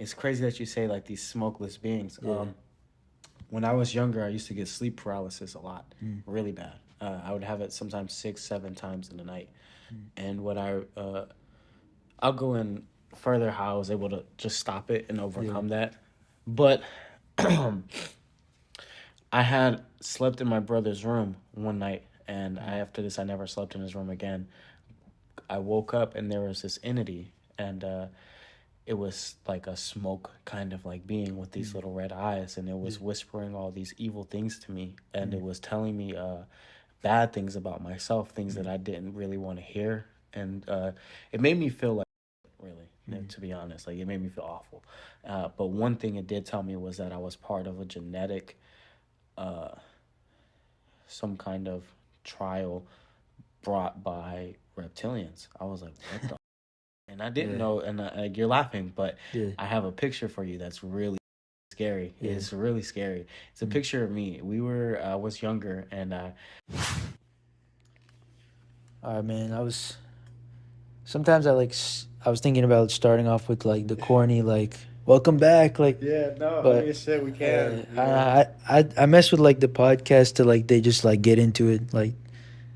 it's crazy that you say like these smokeless beings. Yeah. When I was younger, I used to get sleep paralysis a lot, Mm. really bad. I would have it sometimes 6, 7 times in the night. Mm. And I'll go in further how I was able to just stop it and Yeah. overcome that. But I had slept in my brother's room one night, and Mm. after this, I never slept in his room again. I woke up and there was this entity, and it was like a smoke kind of like being with these Mm. little red eyes, and it Yeah. was whispering all these evil things to me, and it Mm. was telling me bad things about myself, things that Mm. I didn't really want to hear, and it made me feel like really, Mm. to be honest, like it made me feel awful. But one thing it did tell me was that I was part of a genetic, uh, some kind of trial brought by reptilians. I was like, what the? And I didn't Yeah. know. And you're laughing, but Yeah. I have a picture for you that's really scary. Yeah. It's really scary. It's a Mm. picture of me. I was younger, and All right, man. Sometimes I was thinking about starting off with like the corny like welcome back like, yeah, no, I but mean, shit, we can, you know. I mess with like the podcast to like they just like get into it like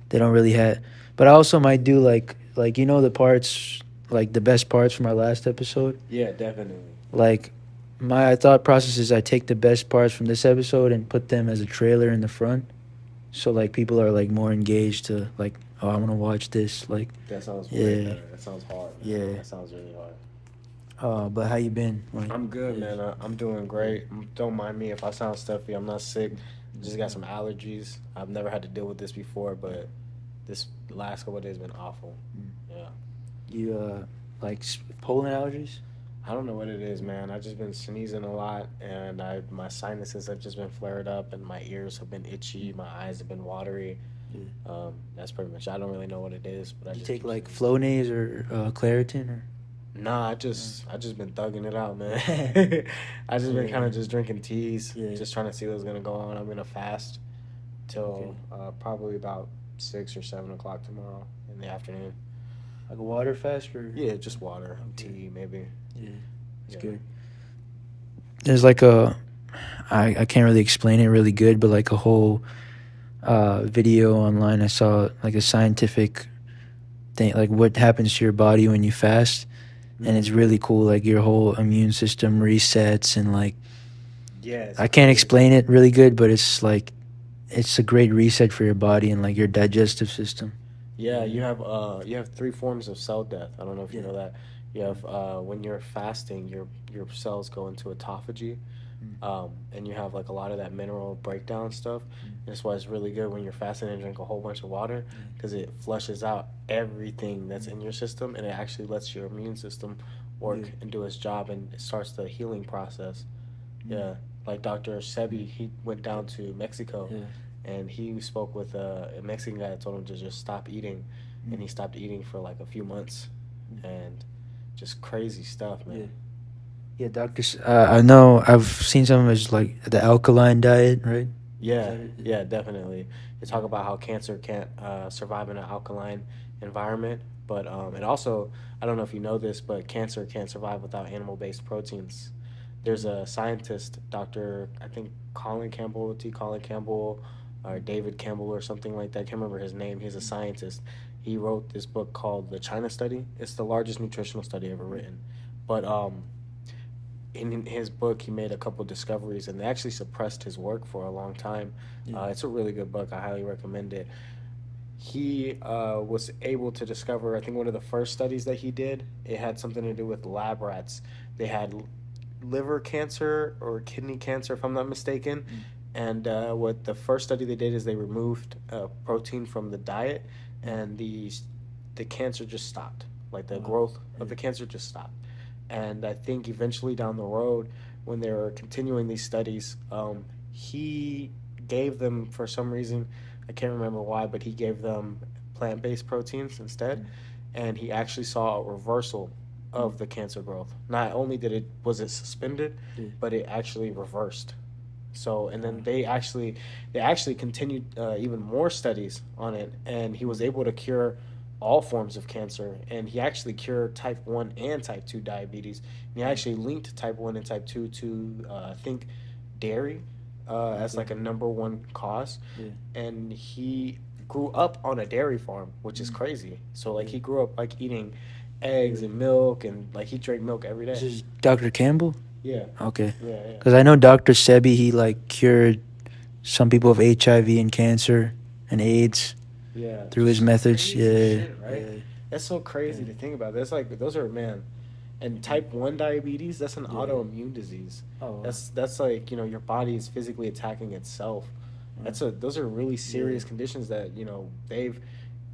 they don't really have, but I also might do like the parts like the best parts from our last episode. Yeah, definitely. Like my thought process is I take the best parts from this episode and put them as a trailer in the front, so like people are like more engaged to like, oh, I want to watch this like. That sounds way Yeah. better. That sounds hard, man. Yeah. That sounds really hard. But how you been? Like, I'm good, yeah. man. I'm doing great. Don't mind me if I sound stuffy. I'm not sick. Just got some allergies. I've never had to deal with this before, but this last couple of days been awful. Mm. Yeah. You like pollen allergies? I don't know what it is, man. I've just been sneezing a lot, and my sinuses have just been flared up, and my ears have been itchy. My eyes have been watery. Yeah. That's pretty much. I don't really know what it is, but I You just take keep like sneezing. Flonase or Claritin or? Nah, I just been thugging it out, man. I just been Yeah. kind of just drinking teas, Yeah. just trying to see what's gonna go on. I'm gonna fast till Okay. probably about 6 or 7 o'clock tomorrow in the afternoon. Like a water fast or? Yeah, just water, Okay. tea, maybe. Yeah, it's Yeah. good. There's like I can't really explain it really good, but like a whole video online I saw like a scientific thing like what happens to your body when you fast, and it's really cool. Like your whole immune system resets, and like Yeah, it's I can't crazy. explain it really good, but it's like it's a great reset for your body and like your digestive system. Yeah, you have three forms of cell death. I don't know if you Yeah. know that. You have when you're fasting, your cells go into autophagy, Mm. and you have like a lot of that mineral breakdown stuff. That's why it's really good when you're fasting and drink a whole bunch of water because it flushes out everything that's in your system, and it actually lets your immune system work Yeah. and do its job, and it starts the healing process. Mm. Yeah, like Dr. Sebi, he went down to Mexico, Yeah. and he spoke with a Mexican guy that told him to just stop eating, and he stopped eating for like a few months, and just crazy stuff, man. Yeah. Yeah, doctor. I know. I've seen some of his like the alkaline diet, right? Yeah, Is that it? yeah, definitely. They talk about how cancer can't survive in an alkaline environment, but and also, I don't know if you know this, but cancer can't survive without animal-based proteins. There's a scientist, Dr. I think Colin Campbell, or David Campbell or something like that. I can't remember his name. He's a scientist. He wrote this book called The China Study. It's the largest nutritional study ever written. But in his book, he made a couple discoveries, and they actually suppressed his work for a long time. Yeah. It's a really good book. I highly recommend it. He was able to discover, I think one of the first studies that he did, it had something to do with lab rats. They had liver cancer or kidney cancer, if I'm not mistaken. And what the first study they did is they removed protein from the diet, and the cancer just stopped. Like the Wow. growth of Yeah. the cancer just stopped. And I think eventually down the road, when they were continuing these studies, he gave them, for some reason, I can't remember why, but he gave them plant-based proteins instead, and he actually saw a reversal of the cancer growth. Not only was it suspended, Yeah. but it actually reversed. So, and then Wow. they actually continued even more studies on it, and he was able to cure all forms of cancer, and he actually cured type 1 and type 2 diabetes. And he actually linked type 1 and type 2 to, I think, dairy as Okay. like a number one cause. Yeah. And he grew up on a dairy farm, which is Mm. crazy. So, like, Yeah. he grew up like eating eggs Yeah. and milk, and like he drank milk every This day. is Dr. Campbell. Yeah, Okay. yeah, yeah. Because I know Dr. Sebi, he like cured some people of HIV and cancer and AIDS Yeah, through his just methods. crazy Yeah. shit, right? Yeah. That's so crazy Yeah. to think about. That's like those are man, and Mm. type 1 diabetes. That's an Yeah. autoimmune disease. Oh. Wow. That's like your body is physically attacking itself. Those are really serious Yeah. conditions that they've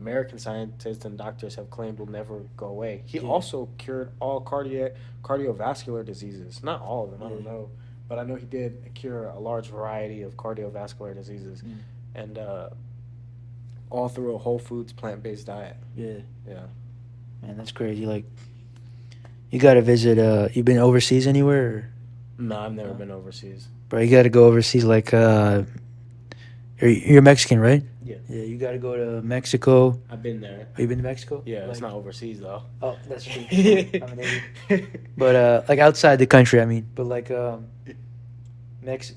American scientists and doctors have claimed will never go away. He Yeah. also cured all cardiovascular diseases. Not all of them, I don't Yeah. know, but I know he did cure a large variety of cardiovascular diseases, Mm. and all through a whole foods plant based diet. Yeah. Yeah. Man, that's crazy. Like, you gotta visit. You been overseas anywhere? Or? No, I've never No? been overseas. Bro, you gotta go overseas. Like, you're Mexican, right? Yeah. Yeah, you gotta go to Mexico. I've been there. Have you been to Mexico? Yeah, Like, it's not overseas though. Oh, that's true. I'm an idiot. But like outside the country, I mean. But like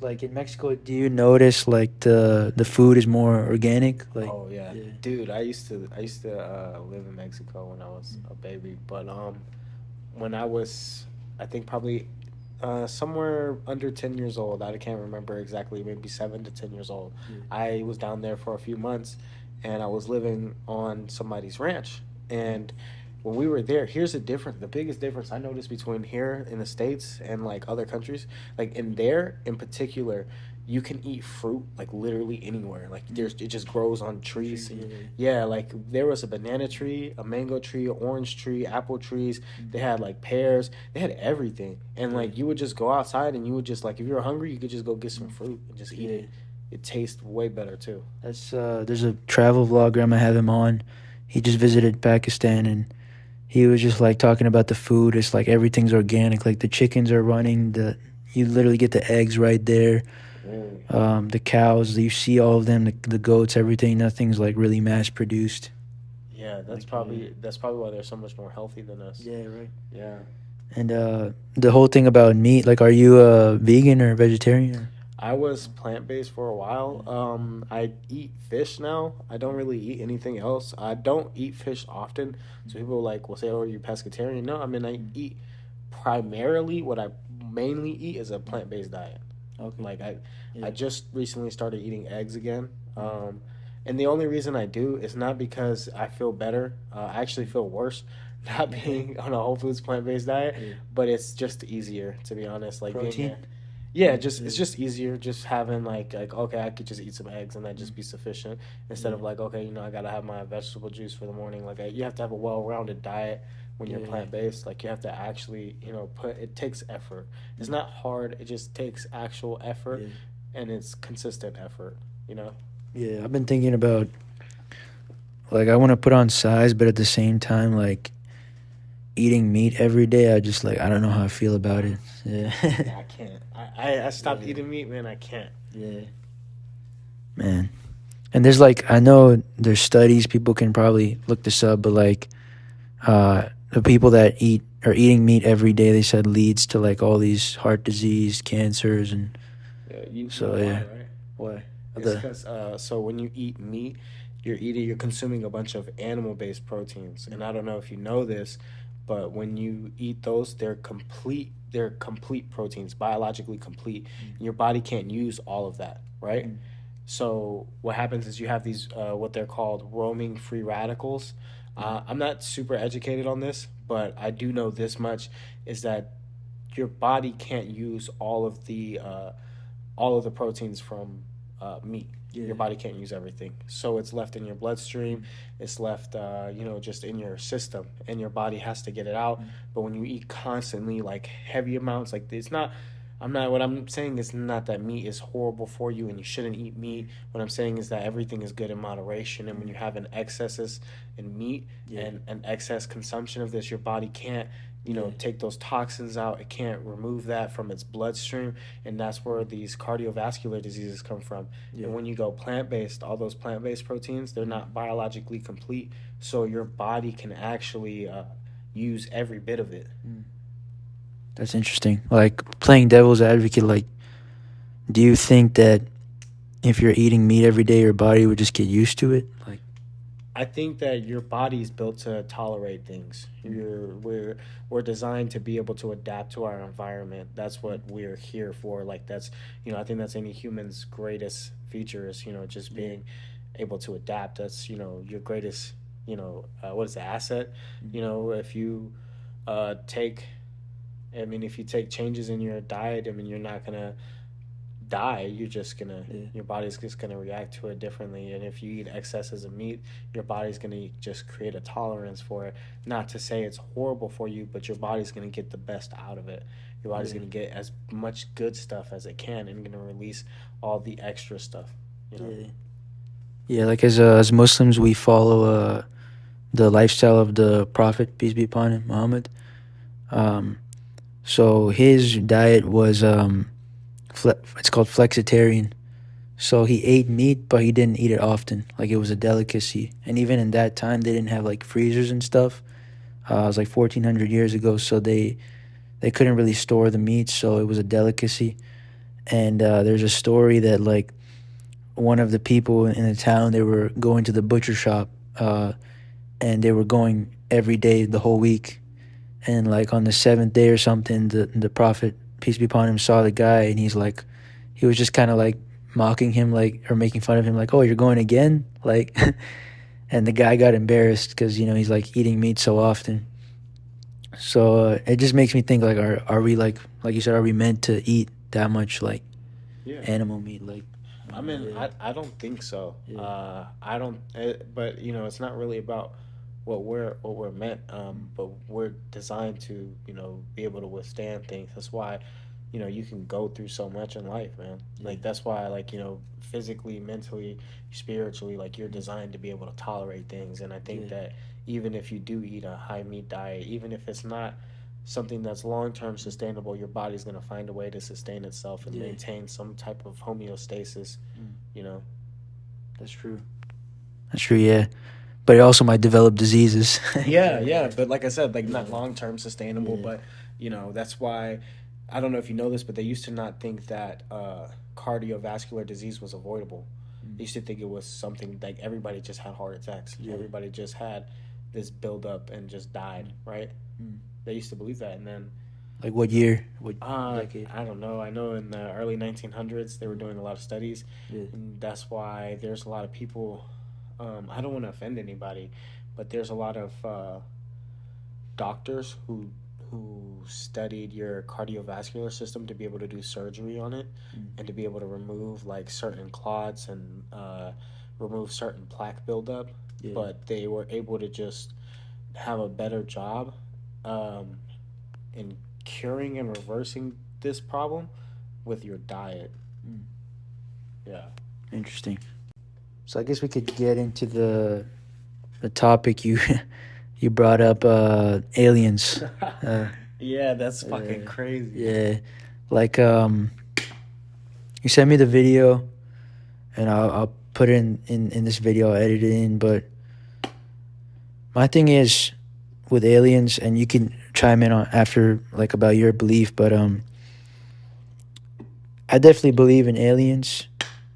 like in Mexico, do you notice like the food is more organic? Like, Oh yeah. yeah. Dude, I used to live in Mexico when I was a baby, but when I was, I think probably somewhere under 10 years old. I can't remember exactly, maybe 7 to 10 years old. Yeah. I was down there for a few months, and I was living on somebody's ranch. And when we were there, here's the difference. The biggest difference I noticed between here in the States and like other countries, like in there in particular, you can eat fruit like literally anywhere. Like it just grows on trees. Yeah. Yeah, like there was a banana tree, a mango tree, an orange tree, apple trees. They had like pears. They had everything. And like you would just go outside and you would just like if you were hungry, you could just go get some fruit and just eat it. It tastes way better too. That's there's a travel vlogger. I'm gonna have him on. He just visited Pakistan and he was just like talking about the food. It's like everything's organic. Like the chickens are running. You literally get the eggs right there. Really? The cows, you see all of them. The goats, everything. Nothing's like really mass produced. Yeah, Like, that's probably why they're so much more healthy than us. Yeah, right. Yeah. And the whole thing about meat. Like, are you a vegan or vegetarian? I was plant-based for a while. I eat fish now. I don't really eat anything else. I don't eat fish often. So people like will say, "Oh, are you pescatarian?" No, I mean I eat primarily what I mainly eat is a plant-based diet. Okay. Like Yeah. I just recently started eating eggs again. And the only reason I do is not because I feel better. I actually feel worse not being on a whole foods plant-based diet, Yeah. but it's just easier to be honest. Like being Protein? there. Yeah, it's just easier just having like okay, I could just eat some eggs and that just be sufficient instead of like okay, I gotta have my vegetable juice for the morning. Like you have to have a well-rounded diet when you're Yeah. plant-based. Like you have to actually put it takes effort. It's not hard. It just takes actual effort Yeah. and it's consistent effort. You know. Yeah, I've been thinking about like I want to put on size, but at the same time, like eating meat every day, I don't know how I feel about it. Yeah. Yeah, I can't. I stopped Yeah. eating meat, man. I can't. Yeah. Man. And there's like I know there's studies, people can probably look this up, but like the people that eating meat every day, they said leads to like all these heart disease, cancers and Yeah, you So, know yeah. why, right? what? It's because so when you eat meat, you're consuming a bunch of animal-based proteins, and I don't know if you know this, but when you eat those, they're complete proteins, biologically complete. And your body can't use all of that, right? Mm. So what happens is you have these what they're called roaming free radicals. I'm not super educated on this, but I do know this much is that your body can't use all of the proteins from meat. Yeah. Your body can't use everything, so it's left in your bloodstream. It's left, just in your system, and your body has to get it out. But when you eat constantly, like heavy amounts, like it's not. I'm not. What I'm saying is not that meat is horrible for you, and you shouldn't eat meat. What I'm saying is that everything is good in moderation, and when you have an excesses in meat Yeah. and an excess consumption of this, your body can't Yeah. take those toxins out. It can't remove that from its bloodstream, and that's where these cardiovascular diseases come from. Yeah. And when you go plant-based, all those plant-based proteins, they're not biologically complete, so your body can actually use every bit of it. Mm. That's interesting. Like playing devil's advocate, like, do you think that if you're eating meat every day, your body would just get used to it? Like, I think that your body's built to tolerate things. mm, We're designed to be able to adapt to our environment. That's mm, what we're here for. Like that's I think that's any human's greatest feature is just yeah, being able to adapt. That's your greatest what is the asset? mm, If you take, I mean, if you take changes in your diet, I mean, you're not gonna die. You're just gonna yeah, your body's just gonna react to it differently. And if you eat excesses of meat, your body's gonna just create a tolerance for it. Not to say it's horrible for you, but your body's gonna get the best out of it. Your body's yeah, gonna get as much good stuff as it can, and gonna release all the extra stuff. You know. yeah. Yeah, like as Muslims, we follow the lifestyle of the Prophet, peace be upon him, Muhammad. Um, so his diet was it's called flexitarian. So he ate meat, but he didn't eat it often. Like it was a delicacy, and even in that time, they didn't have like freezers and stuff. It was like 1400 years ago, so they couldn't really store the meat, so it was a delicacy. And there's a story that like one of the people in the town, they were going to the butcher shop, and they were going every day the whole week. And like on the seventh day or something, the prophet peace be upon him saw the guy, and he was just kind of like mocking him, like, or making fun of him, like, oh, you're going again, like. And the guy got embarrassed because he's like eating meat so often. So it just makes me think, like, are we like you said, are we meant to eat that much like Yeah. animal meat? Like, I mean, yeah, I don't think so. yeah, I don't. But it's not really about what we're meant. But we're designed to be able to withstand things. That's why you can go through so much in life, man. yeah, Like that's why physically, mentally, spiritually, like you're designed to be able to tolerate things. And I think yeah, that even if you do eat a high meat diet, even if it's not something that's long term sustainable, your body's going to find a way to sustain itself and yeah. maintain some type of homeostasis, Mm, you know. that's true. That's true. Yeah, but it also might develop diseases. Yeah, yeah, but like I said, like not Yeah, long term sustainable, yeah, but that's why I don't know if you know this, but they used to not think that cardiovascular disease was avoidable. mm, They used to think it was something like everybody just had heart attacks. yeah, Everybody just had this buildup and just died, mm, right? mm. They used to believe that, and then Like what year? What Uh, decade? I don't know. I know in the early 1900s they were Mm, doing a lot of studies, yeah, and that's why there's a lot of people. I don't want to offend anybody, but there's a lot of doctors who studied your cardiovascular system to be able to do surgery on it, mm, and to be able to remove like certain clots and remove certain plaque buildup. yeah, But they were able to just have a better job um, in curing and reversing this problem with your diet. mm. Yeah. Interesting. So I guess we could get into the topic you you brought up, aliens. Uh, Yeah, that's fucking uh, crazy. yeah, like you sent me the video, and I'll put it in this video. I'll edit it in. But my thing is with aliens, and you can chime in on after, like, about your belief. But I definitely believe in aliens.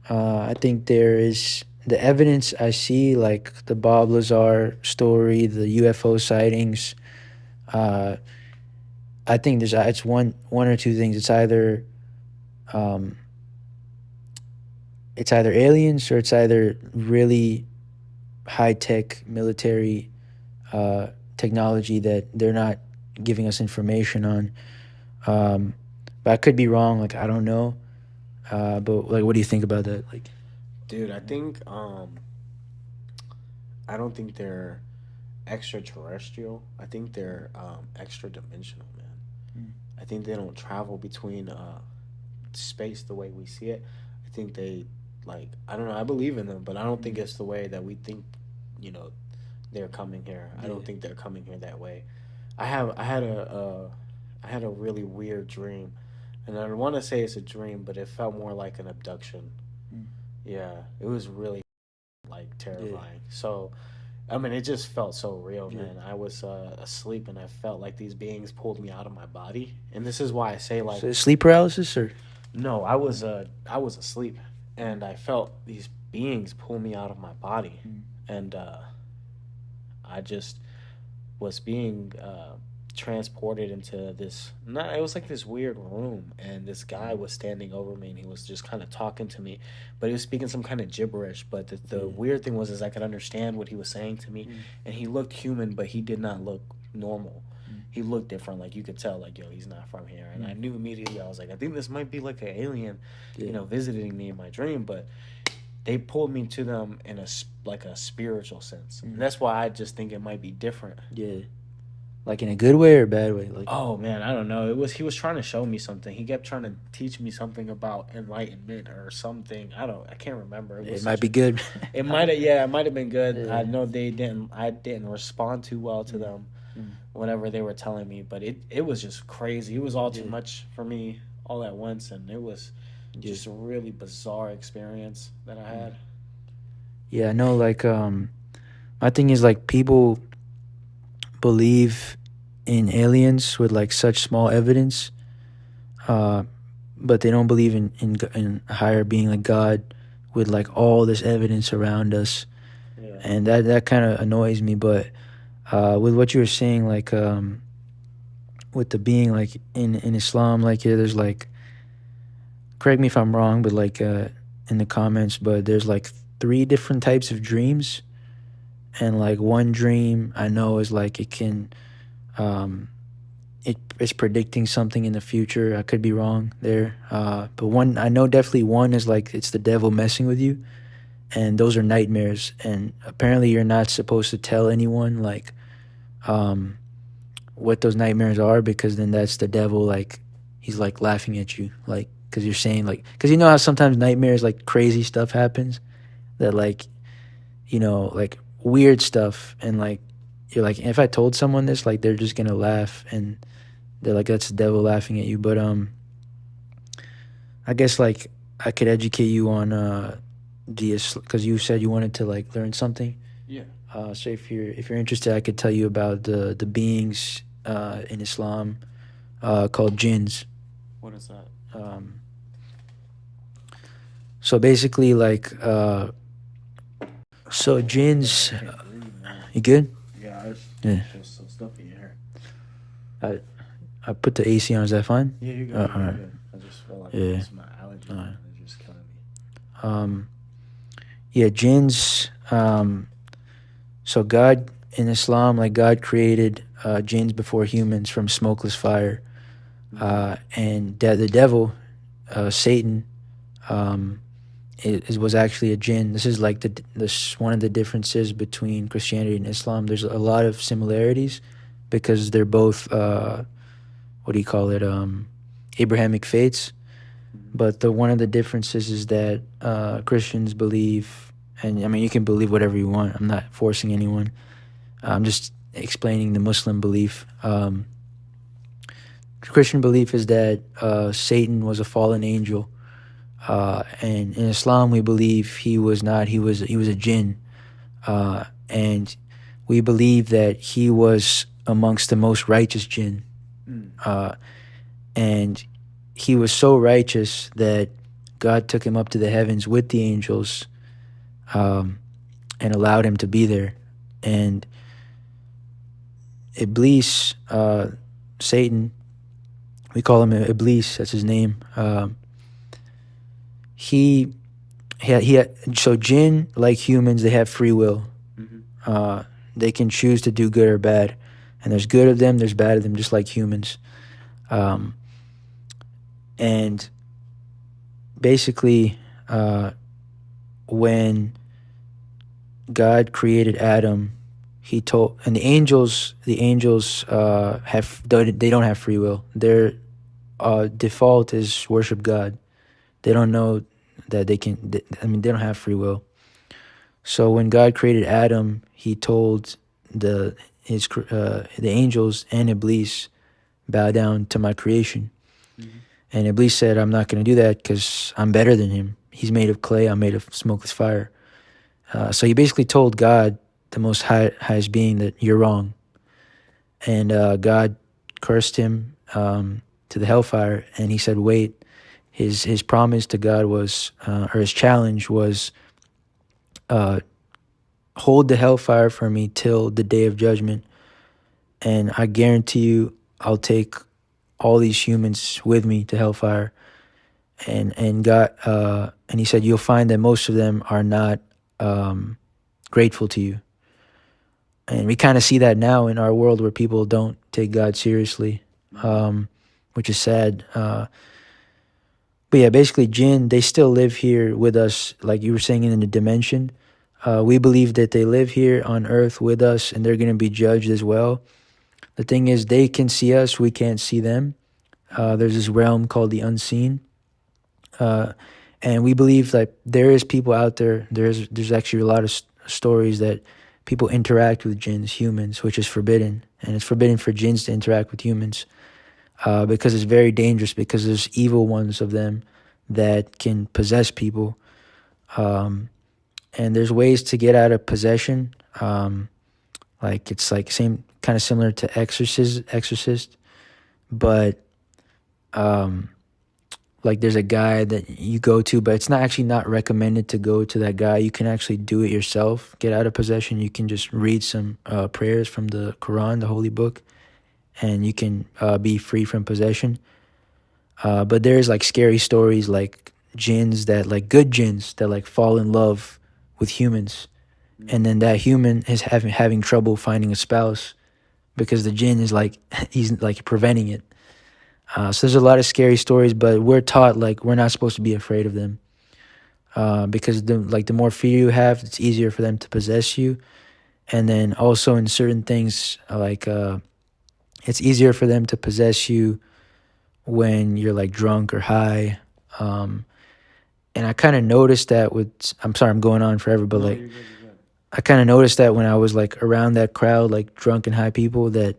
I think there is the evidence I see, like the Bob Lazar story, the UFO sightings. Uh, I think there's it's one or two things. Um, it's either aliens, or it's either really high tech military uh, technology that they're not giving us information on. Um, but I could be wrong. Like, I don't know. But like, what do you think about that? Like, Dude, I don't think they're extraterrestrial. I think they're extra dimensional, man. mm, I think they don't travel between space the way we see it. I think they like I don't know, I believe in them, but I don't think mm, it's the way that we think, you know, they're coming here. I yeah, don't think they're coming here that way. I had a really weird dream, and I want to say it's a dream, but it felt more like an abduction. Mm. Yeah, it was really like Yeah. terrifying. So I mean, it just felt so real, Yeah. man. I was asleep, and I felt like these beings pulled me out of my body, and this is why I say like, So sleep paralysis or? no, I was asleep, and I felt these beings pull me out of my body, Mm. and I just was being transported into this. Not, it was like this weird room, and this guy was standing over me, and he was just kind of talking to me, but he was speaking some kind of gibberish. But the Yeah. weird thing was, is I could understand what he was saying to me, Mm. and he looked human, but he did not look normal. Mm. He looked different, like you could tell, like yo, he's not from here. And I Mm. knew immediately. I was like, I think this might be like an alien, Yeah. visiting me in my dream. But they pulled me to them in like a spiritual sense, and Mm. that's why I just think it might be different. Yeah. Like in a good way or a bad way? Like, Oh man, I don't know. It was, he was trying to show me something. He kept trying to teach me something about enlightenment or something. I can't remember. It it was might such be good. it might have, yeah, it might have been good. I Yeah. know I didn't respond too well to Mm. them Mm. whenever they were telling me, but it was just crazy. It was all too Yeah. much for me all at once, and it was Yeah. just a really bizarre experience that I Mm. had. Yeah, I know. Like, my thing is like people believe in aliens with like such small evidence, uh, but they don't believe in a higher being like God with like all this evidence around us, Yeah. and that kind of annoys me. But with what you were saying, like with the being like in Islam, like yeah, there's like, correct me if I'm wrong, but like in the comments, but there's like three different types of dreams, and like one dream I know is like it can um, it's predicting something in the future. I could be wrong there, but one I know definitely one is like it's the devil messing with you, and those are nightmares. And apparently, you're not supposed to tell anyone like um, what those nightmares are, because then that's the devil like he's like laughing at you, like because you're saying like, because you know how sometimes nightmares like crazy stuff happens that like, like weird stuff, and like you're like, if I told someone this, like they're just gonna laugh, and they're like, that's the devil laughing at you. But I guess like I could educate you on the, because you said you wanted to like learn something. Yeah. So if you're interested, I could tell you about the beings in Islam called jinns. What is that? Um, so basically, like, so jinns. I can't breathe, man. You good? Yeah, I Yeah. feel so stuffy in here. I put the AC on. Is that fine? Yeah, you're good. All You're right. good. I just feel like Yeah. it's my allergy. All right. It's just killing me. Yeah, jinns. So God in Islam, like God created jinns before humans from smokeless fire, and the devil, Satan, was actually a jinn. This is like this one of the differences between Christianity and Islam. There's a lot of similarities because they're both what do you call it? Abrahamic faiths. But the one of the differences is that Christians believe, and I mean you can believe whatever you want. I'm not forcing anyone. I'm just explaining the Muslim belief. Christian belief is that Satan was a fallen angel, and in Islam we believe he was not. He was a jinn, and we believe that he was amongst the most righteous jinn, and he was so righteous that God took him up to the heavens with the angels, and allowed him to be there. And Iblis, Satan, we call him Iblis. That's his name. So jinn, like humans, they have free will. They can choose to do good or bad, and there's good of them, there's bad of them, just like humans. And basically, when God created Adam, he told, and the angels they don't have free will. Their default is worship God. They don't know that they can. They don't have free will. So when God created Adam, he told the angels and Iblis bow down to my creation. Mhm. And Iblis said, I'm not going to do that because I'm better than him. He's made of clay. I'm made of smokeless fire. So he basically told God, the most highest being, that you're wrong. And God cursed him to the hellfire. And he said, wait. His promise to God was, or his challenge was, hold the hellfire for me till the day of judgment. And I guarantee you, I'll take all these humans with me to hellfire. And God, and he said, you'll find that most of them are not grateful to you. And we kind of see that now in our world, where people don't take God seriously, which is sad. But yeah, basically, jinn, they still live here with us, like you were saying, in the dimension. We believe that they live here on earth with us, and they're going to be judged as well. The thing is, they can see us, we can't see them. There's this realm called the unseen. And we believe that there is people out there. There's actually a lot of stories that people interact with jinns, humans, which is forbidden. And it's forbidden for jinns to interact with humans because it's very dangerous, because there's evil ones of them that can possess people. And there's ways to get out of possession. Like it's like same kind of similar to exorcist, but like there's a guy that you go to, but it's not recommended to go to that guy. You can actually do it yourself, get out of possession. You can just read some prayers from the Quran, the holy book, and you can be free from possession. But there's like scary stories, like jinns that, like good jinns that like fall in love with humans, and then that human is having trouble finding a spouse because the jinn is like he's like preventing it. So there's a lot of scary stories, but we're taught like we're not supposed to be afraid of them, because the more fear you have, it's easier for them to possess you. And then also in certain things, like it's easier for them to possess you when you're like drunk or high. And I kind of noticed that I'm sorry, I'm going on forever, but No, like you're good, you're good. I kind of noticed that when I was like around that crowd, like drunk and high people, that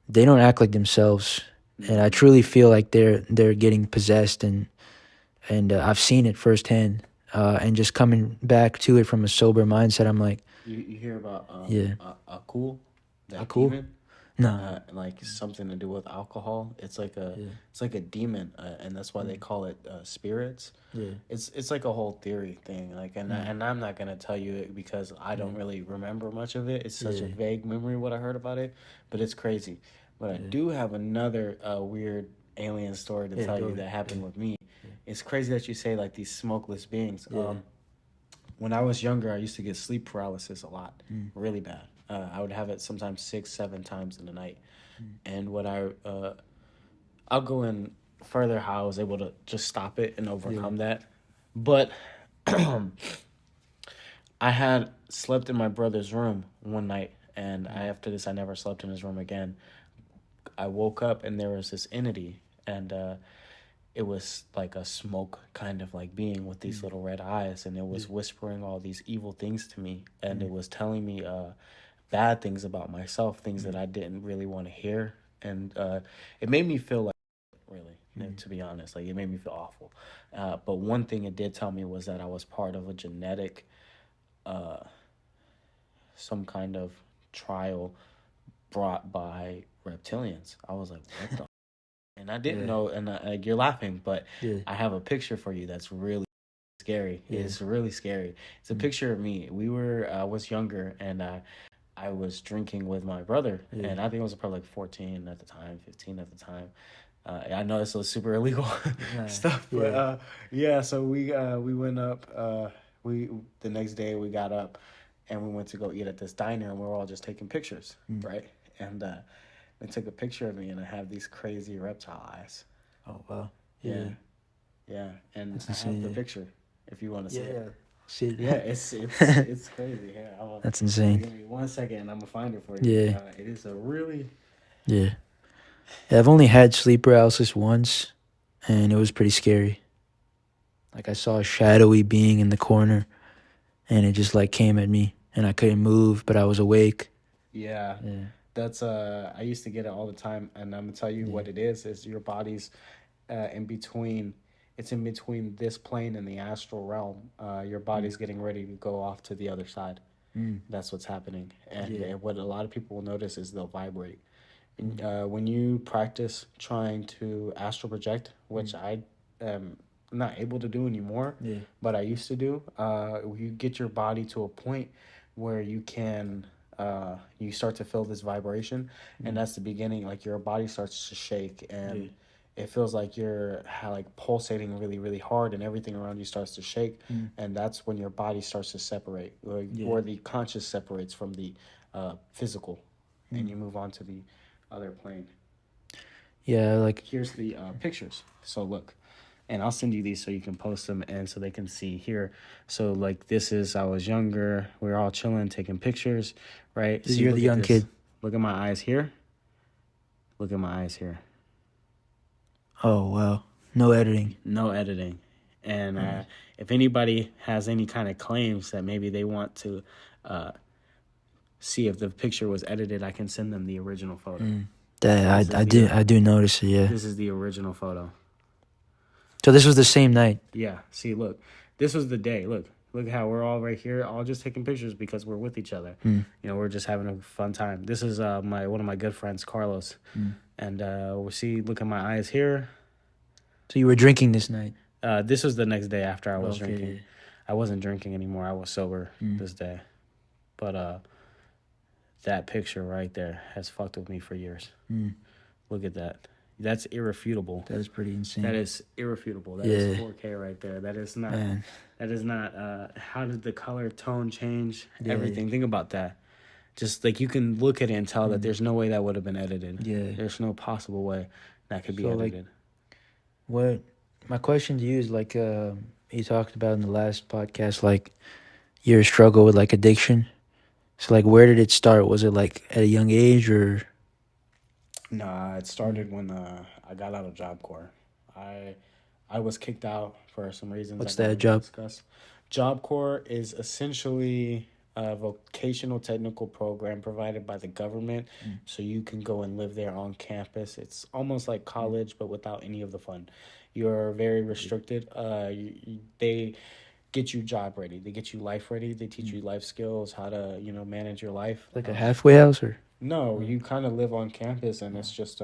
they don't act like themselves. And I truly feel like they're getting possessed, and I've seen it firsthand. And just coming back to it from a sober mindset, I'm like, You hear about yeah, a cool, that cool. demon? No, Like something to do with alcohol. It's like a yeah, it's like a demon, and that's why they call it spirits. yeah, It's like a whole theory thing. Like, and I'm not gonna tell you it because I don't really remember much of it. It's such a yeah, vague memory what I heard about it, but it's crazy. But I yeah, do have another weird alien story to yeah, tell go you ahead. that happened Yeah, with me. yeah, It's crazy that you say like these smokeless beings. yeah, When I was younger, I used to get sleep paralysis a lot, mm, really bad. I would have it sometimes 6, 7 times in the night. mm, And I'll go in further how I was able to just stop it and yeah, overcome that. But I had slept in my brother's room one night, and after this, I never slept in his room again. I woke up and there was this entity, and it was like a smoke kind of like being with these mm, little red eyes, and it yeah, was whispering all these evil things to me, and it mm, was telling me bad things about myself, things that mm, I didn't really want to hear, and it made me feel like, really, mm, to be honest, like it made me feel awful. But one thing it did tell me was that I was part of a genetic, uh, some kind of trial brought by reptilians. I was like, what the? And I didn't yeah, know. And you're laughing, but yeah, I have a picture for you that's really scary. yeah, It's really scary. It's a mm, picture of me. I was younger, and I was drinking with my brother, yeah, and I think I was probably like 14 at the time, 15 at the time. I know this was super illegal nah, stuff, but yeah, yeah. So we went up. We The next day we got up, and we went to go eat at this diner, and we were all just taking pictures, mm, right? And they took a picture of me, and I have these crazy reptile eyes. oh wow, Yeah, yeah, yeah, and that's I have the insane. picture if you want to see Yeah, it. yeah, see Yeah, it. it's crazy. Here, That's give insane. me 1 second, and I'm gonna find it for you. Yeah, It is a really yeah. Yeah, I've only had sleep paralysis once, and it was pretty scary. Like I saw a shadowy being in the corner, and it just like came at me, and I couldn't move, but I was awake. Yeah, Yeah. that's I used to get it all the time, and I'm gonna tell you Yeah. what it is your body's in between. It's in between this plane and the astral realm. Your Mm. body's getting ready to go off to the other side. Mm. That's what's happening, Yeah. and what a lot of people will notice is they'll vibrate. And, Mm. when you practice trying to astral project, which Mm. I am not able to do anymore, Yeah. but I used to do, you get your body to a point where you start to feel this vibration, and Mm. that's the beginning. Like your body starts to shake, Yeah. and it feels like you're like pulsating really, really hard, and everything around you starts to shake, Mm. and that's when your body starts to separate, Yeah. or the conscious separates from the physical, and Mm. you move on to the other plane. Yeah, like Here's the pictures. So look, and I'll send you these so you can post them and so they can see here. So like this is I was younger. We were all chilling, taking pictures, right? this, See, you're the look at young this. kid. Look at my eyes here. Look at my eyes here. Oh wow, no editing. No editing. And Mm. if anybody has any kind of claims that maybe they want to uh, see if the picture was edited, I can send them the original photo. Mm. This That is the I do notice it. Yeah. this is the original photo. So this was the same night. Yeah. See, look, this was the day. Look how we're all right here, all just taking pictures because we're with each other. Mm. You know, we're just having a fun time. This is my one of my good friends, Carlos, Mm. and we see. Look at my eyes here. So you were drinking this night. This was the next day after I was Okay. drinking. I wasn't drinking anymore. I was sober this day, but that picture right there has fucked with me for years. Mm. Look at that. That's irrefutable. That is pretty insane. That is irrefutable. That Yeah. is 4K right there. That is not. Man. That is not. How did the color tone change? Yeah. Everything. Think about that. Just like you can look at it and tell that there's no way that would have been edited. Yeah. There's no possible way that could be So, like, edited. What my question to you is like you talked about in the last podcast, like your struggle with like addiction. So like where did it start? Was it like at a young age or Nah, it started when I got out of Job Corps. I was kicked out for some reasons. What's I don't that really job? Discuss. Job Corps is essentially a vocational technical program provided by the government, so you can go and live there on campus. It's almost like college, but without any of the fun. You're very restricted. They get you job ready. They get you life ready. They teach you life skills, how to manage your life. like a halfway house or No, you kind of live on campus, and it's just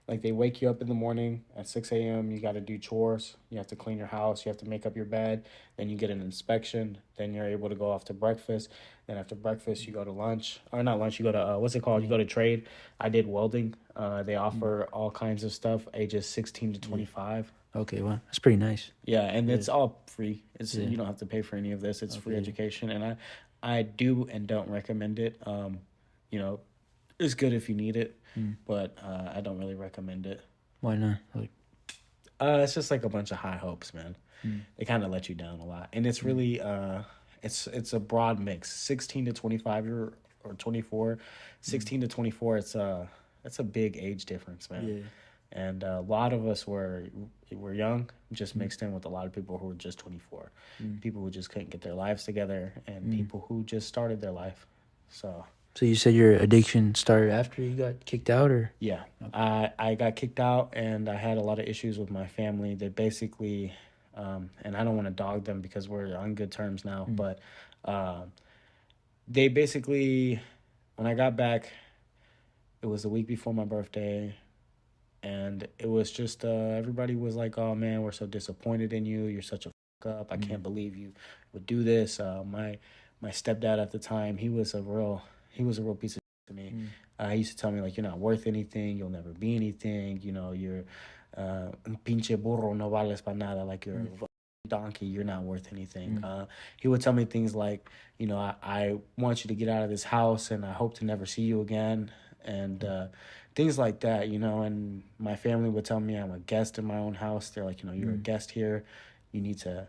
like they wake you up in the morning at 6 a.m. You got to do chores. You have to clean your house. You have to make up your bed. Then you get an inspection. Then you're able to go off to breakfast. Then after breakfast, you go to lunch. Or not lunch, you go to, what's it called? You go to trade. I did welding. They offer all kinds of stuff, ages 16 to 25. okay, well that's pretty nice. Yeah, and it's all free. It's Yeah. You don't have to pay for any of this. It's free Okay. education, and I do and don't recommend it. You know, it's good if you need it, but I don't really recommend it. Why not? Like It's just like a bunch of high hopes, man. They kind of let you down a lot, and it's really it's a broad mix. 16 to 25 year or 24, 16 to 24. It's a big age difference, man. yeah. And a lot of us were young, just mixed in with a lot of people who were just 24, people who just couldn't get their lives together, and people who just started their life. So So you said your addiction started after you got kicked out or yeah, I got kicked out, and I had a lot of issues with my family. They basically, and I don't want to dog them because we're on good terms now, but they basically, when I got back, it was the week before my birthday. And it was just everybody was like, "Oh man, we're so disappointed in you. You're such a fuck up. I can't believe you would do this." My stepdad at the time, he was a real piece of shit to me. He used to tell me like, "You're not worth anything. You'll never be anything. You know, you're un pinche burro, no vales para nada. Like you're a donkey. You're not worth anything." He would tell me things like, I want you to get out of this house, and I hope to never see you again, and things like that, and my family would tell me I'm a guest in my own house. They're like, you're a guest here. You need to,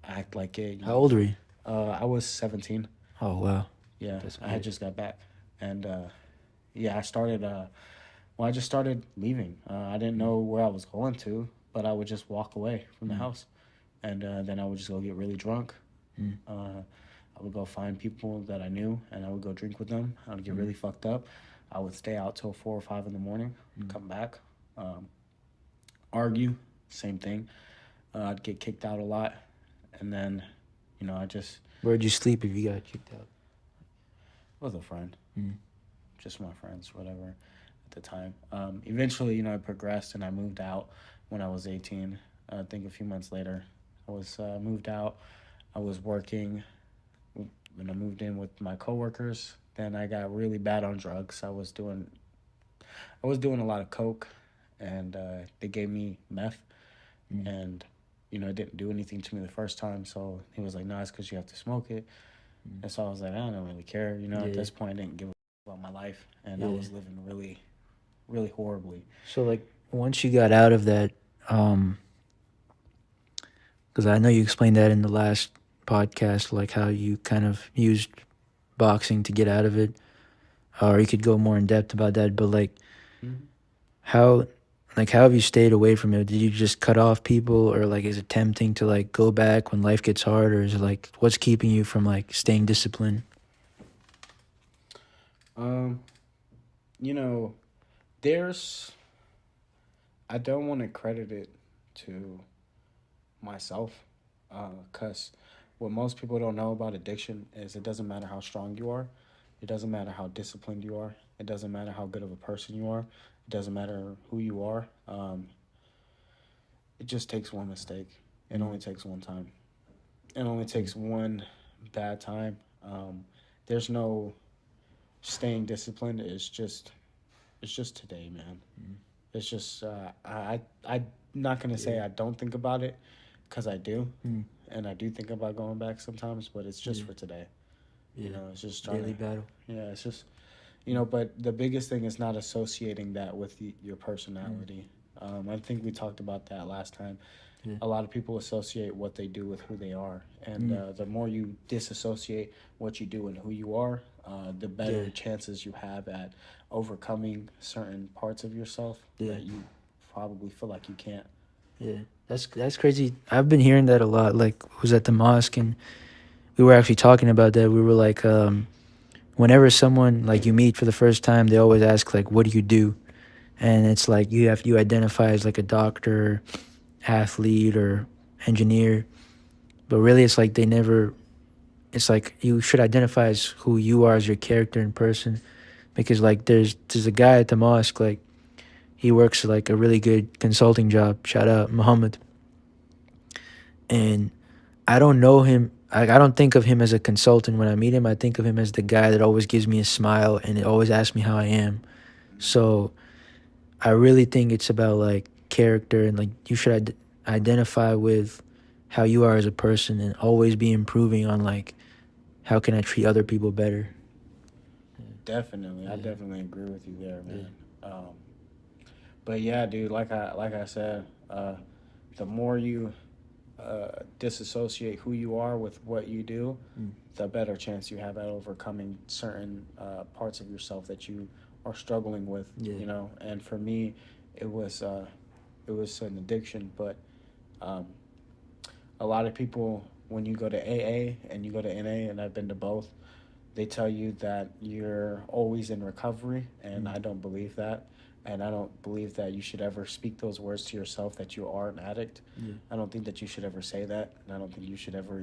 act like it. how old were you? I was 17. Oh wow. Yeah, That's I had just got back. And, I started, I just started leaving. I didn't know where I was going to, but I would just walk away from the house. And then I would just go get really drunk. I I would go find people that I knew, and I would go drink with them. I would get really fucked up. I would stay out till 4 or 5 in the morning, come back, um, argue, same thing. I'd get kicked out a lot, and then, I just Where'd you sleep if you got kicked out? was a friend, Mm. just my friends, whatever, at the time. Eventually, I progressed and I moved out when I was 18. I think a few months later, I was moved out. I was working when I moved in with my coworkers. Then I got really bad on drugs. I was doing a lot of coke, and they gave me meth, and it didn't do anything to me the first time. So he was like, "No, it's because you have to smoke it." And so I was like, "I don't really care." At this point, I didn't give a about my life, and I was living really, really horribly. So like once you got out of that, because I know you explained that in the last podcast, like how you kind of used boxing to get out of it, or you could go more in depth about that. But like how, how have you stayed away from it? Did you just cut off people, or like is it tempting to like go back when life gets hard, or is it like what's keeping you from like staying disciplined? Um, you know, there's I don't want to credit it to myself, because what most people don't know about addiction is it doesn't matter how strong you are, it doesn't matter how disciplined you are, it doesn't matter how good of a person you are, it doesn't matter who you are. It just takes one mistake. It only takes one time. It only takes one bad time. There's no staying disciplined. It's just today, man. It's just I'm not gonna say I don't think about it, because I do, and I do think about going back sometimes. But it's just for today. It's just trying Daily to. battle. Yeah, it's just But the biggest thing is not associating that with your personality. I think we talked about that last time. A lot of people associate what they do with who they are, and the more you disassociate what you do and who you are, the better chances you have at overcoming certain parts of yourself that you probably feel like you can't. Yeah, that's crazy. I've been hearing that a lot. Like, was at the mosque and we were actually talking about that. We were like, whenever someone like you meet for the first time, they always ask like, "What do you do?" And it's like you identify as like a doctor, athlete, or engineer, but really it's like they never. It's like you should identify as who you are as your character in person, because like there's a guy at the mosque, like he works like a really good consulting job. Shout out Muhammad. And I don't know him. I don't think of him as a consultant when I meet him. I think of him as the guy that always gives me a smile and always asks me how I am. So I really think it's about like character, and like you should identify with how you are as a person and always be improving on like how can I treat other people better. Definitely, I definitely agree with you there, man. But yeah, dude, like I said, the more you disassociate who you are with what you do, the better chance you have at overcoming certain parts of yourself that you are struggling with. And for me, it was an addiction. But a lot of people, when you go to AA and you go to NA, and I've been to both, they tell you that you're always in recovery, and I don't believe that. And I don't believe that you should ever speak those words to yourself that you are an addict. I don't think that you should ever say that, and I don't think you should ever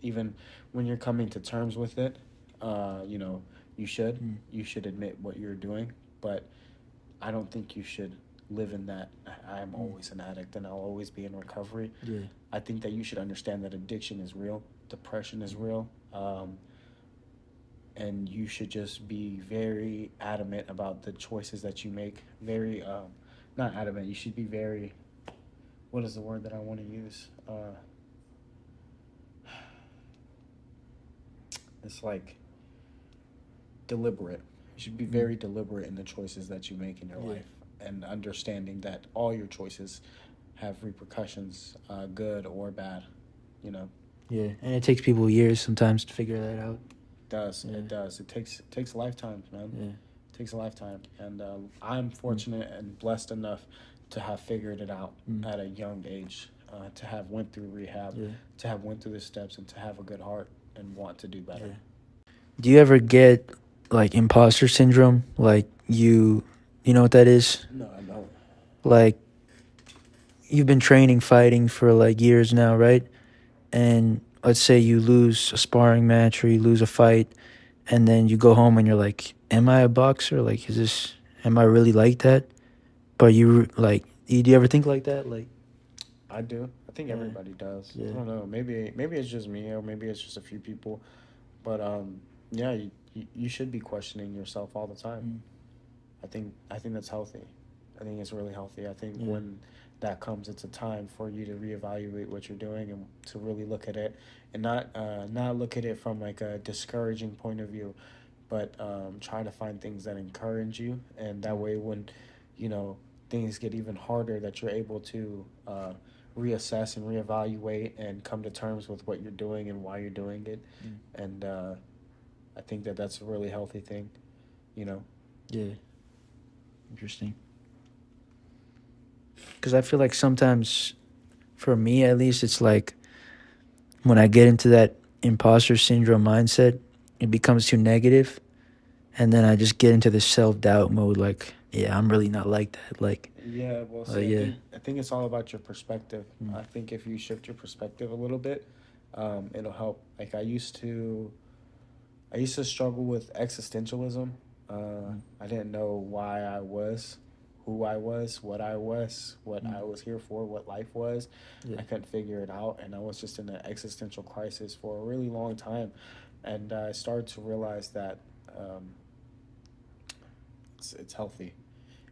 even when you're coming to terms with it, you should admit what you're doing, but I don't think you should live in that I'm always an addict and I'll always be in recovery. I think that you should understand that addiction is real, depression is real, and you should just be very adamant about the choices that you make. Very, not adamant. You should be very. What is the word that I want to use? It's like deliberate. You should be very deliberate in the choices that you make in your life, and understanding that all your choices have repercussions, good or bad. You know. Yeah, and it takes people years sometimes to figure that out. It does. It takes lifetimes, man. It takes a lifetime, and I'm fortunate and blessed enough to have figured it out at a young age, to have went through rehab, to have went through the steps, and to have a good heart. and want to do better. Do you ever get like imposter syndrome? Like you know what that is? No, I don't. Like you've been training fighting for like years now, right? And let's say you lose a sparring match or you lose a fight, and then you go home and you're like, am I a boxer? Like, am I really like that? But do you ever think like that? Like, I do. I think yeah, everybody does. I yeah, don't know. Maybe it's just me, or maybe it's just a few people. But yeah, you should be questioning yourself all the time. mm, I think that's healthy. I think it's really healthy. I think yeah, when that comes, it's a time for you to reevaluate what you're doing and to really look at it, and not look at it from like a discouraging point of view, but try to find things that encourage you, and that way when you know things get even harder, that you're able to reassess and reevaluate and come to terms with what you're doing and why you're doing it, mm, and I think that that's a really healthy thing, you know. yeah. Interesting. Because I feel like sometimes, for me at least, it's like when I get into that imposter syndrome mindset, it becomes too negative, and then I just get into this self doubt mode. Like, yeah, I'm really not like that. Yeah, well, see, Yeah, I think it's all about your perspective. mm, I think if you shift your perspective a little bit, it'll help. Like I used to struggle with existentialism. mm, I didn't know why I was, who I was, what mm, I was here for, what life was. yeah, I couldn't figure it out, and I was just in an existential crisis for a really long time. And I started to realize that um, it's healthy.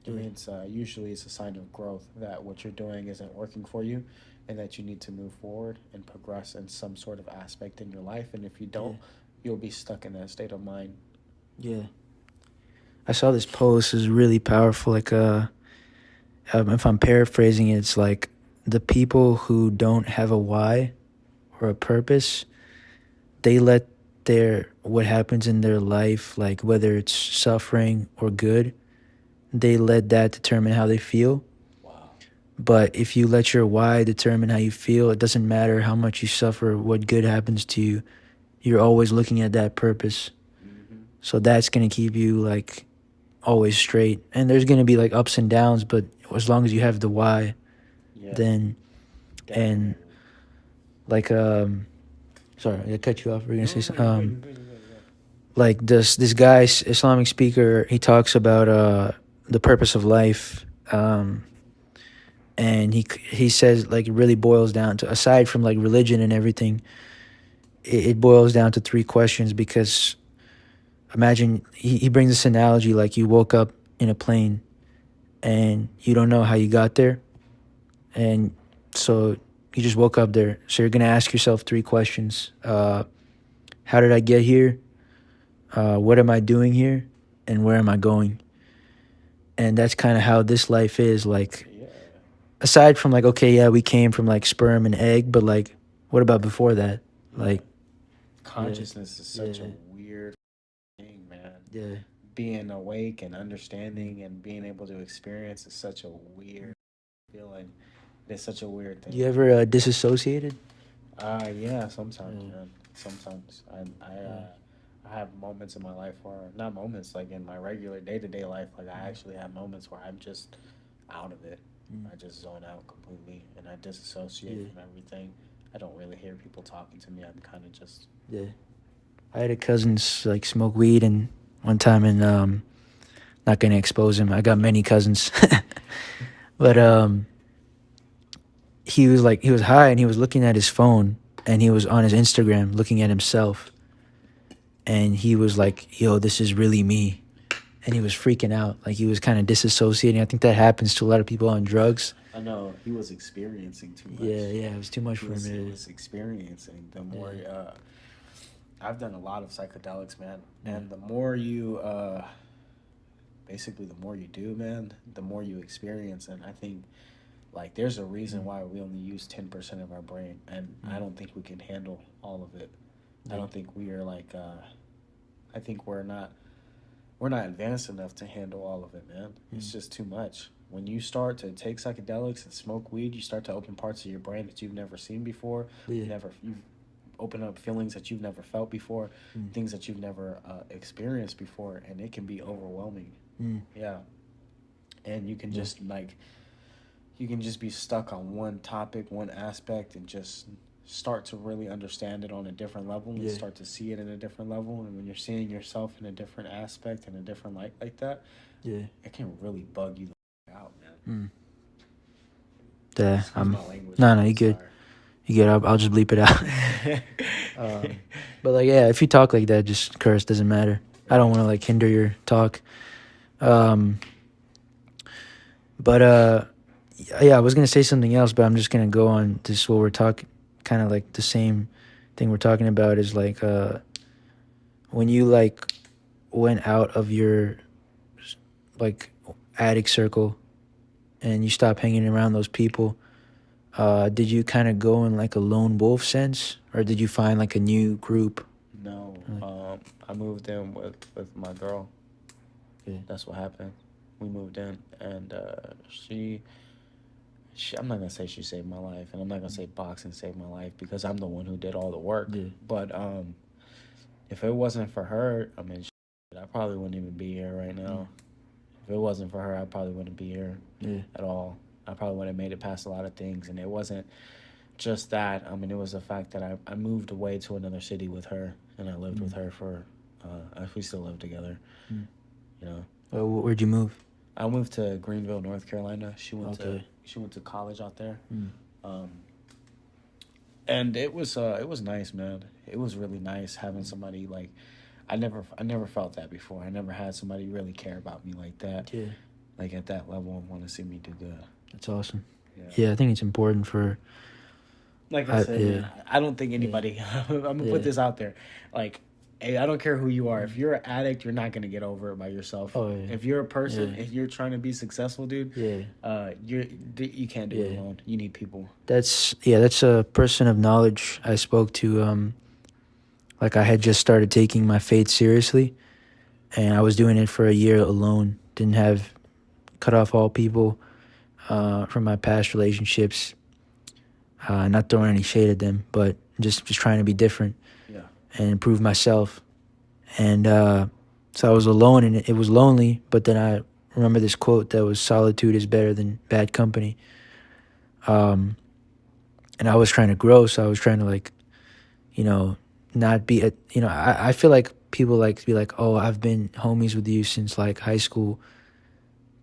It yeah, means usually it's a sign of growth that what you're doing isn't working for you, and that you need to move forward and progress in some sort of aspect in your life. And if you yeah, don't, you'll be stuck in that state of mind. yeah. I saw this post is really powerful. If I'm paraphrasing it, it's like the people who don't have a why or a purpose, they let their what happens in their life, like whether it's suffering or good, they let that determine how they feel. Wow. But if you let your why determine how you feel, it doesn't matter how much you suffer, what good happens to you. You're always looking at that purpose. Mm-hmm. So that's going to keep you like always straight. And there's going to be like ups and downs, but as long as you have the why, Yeah, then and definitely. like sorry, I cut you off. We're going to say No, no, you're good. something. You're good. You're good. Yeah. Like this guy, Islamic speaker, he talks about the purpose of life. And he says like it really boils down to, aside from like religion and everything, it boils down to three questions. Because imagine he brings this analogy, like you woke up in a plane and you don't know how you got there, and so you just woke up there, so you're gonna ask yourself three questions: how did I get here, what am I doing here, and where am I going? And that's kind of how this life is. Like, Yeah. aside from like, okay, yeah, we came from like sperm and egg, but like, what about before that? Yeah. Like, yeah, Consciousness is such a yeah, weird thing, man. yeah. Being awake and understanding and being able to experience is such a weird feeling. It's such a weird You thing. ever disassociated? Yeah, sometimes, Yeah, man. Sometimes yeah, I have moments in my life where, not moments like in my regular day to day life, like I mm, actually have moments where I'm just out of it. mm, I just zone out completely and I disassociate yeah, from everything. I don't really hear people talking to me. I'm kind of just yeah. I had a cousin's like smoke weed, and one time, and not gonna expose him. I got many cousins, but he was high and he was looking at his phone, and he was on his Instagram looking at himself, and he was like, "Yo, this is really me," and he was freaking out, like he was kind of disassociating. I think that happens to a lot of people on drugs. I know he was experiencing too much. Yeah, yeah, it was too much He for was he him. was experiencing the Yeah, more I've done a lot of psychedelics, man, yeah, and the more you basically the more you do, man, the more you experience. And I think like there's a reason mm, why we only use 10% of our brain, and I mm, don't think we can handle all of it. I yeah, don't think we are like I think we're not advanced enough to handle all of it, man. It's mm, just too much. When you start to take psychedelics and smoke weed, you start to open parts of your brain that you've never seen before. yeah, You've open up feelings that you've never felt before, Mm. things that you've never experienced before, and it can be overwhelming. Mm. Yeah, and you can Yeah. just like you can just be stuck on one topic, one aspect, and just start to really understand it on a different level and Yeah. start to see it in a different level. And when you're seeing yourself in a different aspect and a different light like that, Yeah. it can really bug you the f- out, man. Mm. Yeah. Excuse my language. No, Man. no, you I'm good. sorry. You good. I'll just bleep it out. But like, yeah, if you talk like that, just curse. Doesn't matter. I don't want to like hinder your talk. Um, but yeah, I was gonna say something else, but I'm just gonna go on this. What we're talking, kind of like the same thing we're talking about is like when you like went out of your like addict circle and you stopped hanging around those people. Did you kind of go in like a lone wolf sense, or did you find like a new group? No, Like, I moved in with my girl. yeah. That's what happened. We moved in, and she, I'm not gonna say she saved my life, and I'm not gonna say boxing saved my life because I'm the one who did all the work. Yeah. But if it wasn't for her, I mean, I probably wouldn't even be here right now. If it wasn't for her, I probably wouldn't be here Yeah. at all. I probably wouldn't have made it past a lot of things, and it wasn't just that. I mean, it was the fact that I moved away to another city with her, and I lived with her for. We still live together. Mm. You know. Where'd you move? I moved to Greenville, North Carolina. Okay. She went to college out there. Mm. And it was nice, man. It was really nice having somebody like I never felt that before. I never had somebody really care about me like that. Yeah. Like at that level and want to see me do good. That's awesome. Yeah. Yeah, I think it's important for. Like I said, yeah. man, I don't think anybody. I'm gonna put this out there. Like, hey, I don't care who you are. If you're an addict, you're not gonna get over it by yourself. Oh, yeah. If you're a person, Yeah. if you're trying to be successful, dude, Yeah. you can't do it alone. You need people. That's a person of knowledge I spoke to. Like I had just started taking my faith seriously, and I was doing it for a year alone. Didn't have cut off all people from my past relationships. Not throwing any shade at them, but just trying to be different. Yeah. And improve myself. And so I was alone, and it was lonely. But then I remember this quote that was, "Solitude is better than bad company." And I was trying to grow, so I was trying to like, not be I feel like people like to be like, "Oh, I've been homies with you since like high school,"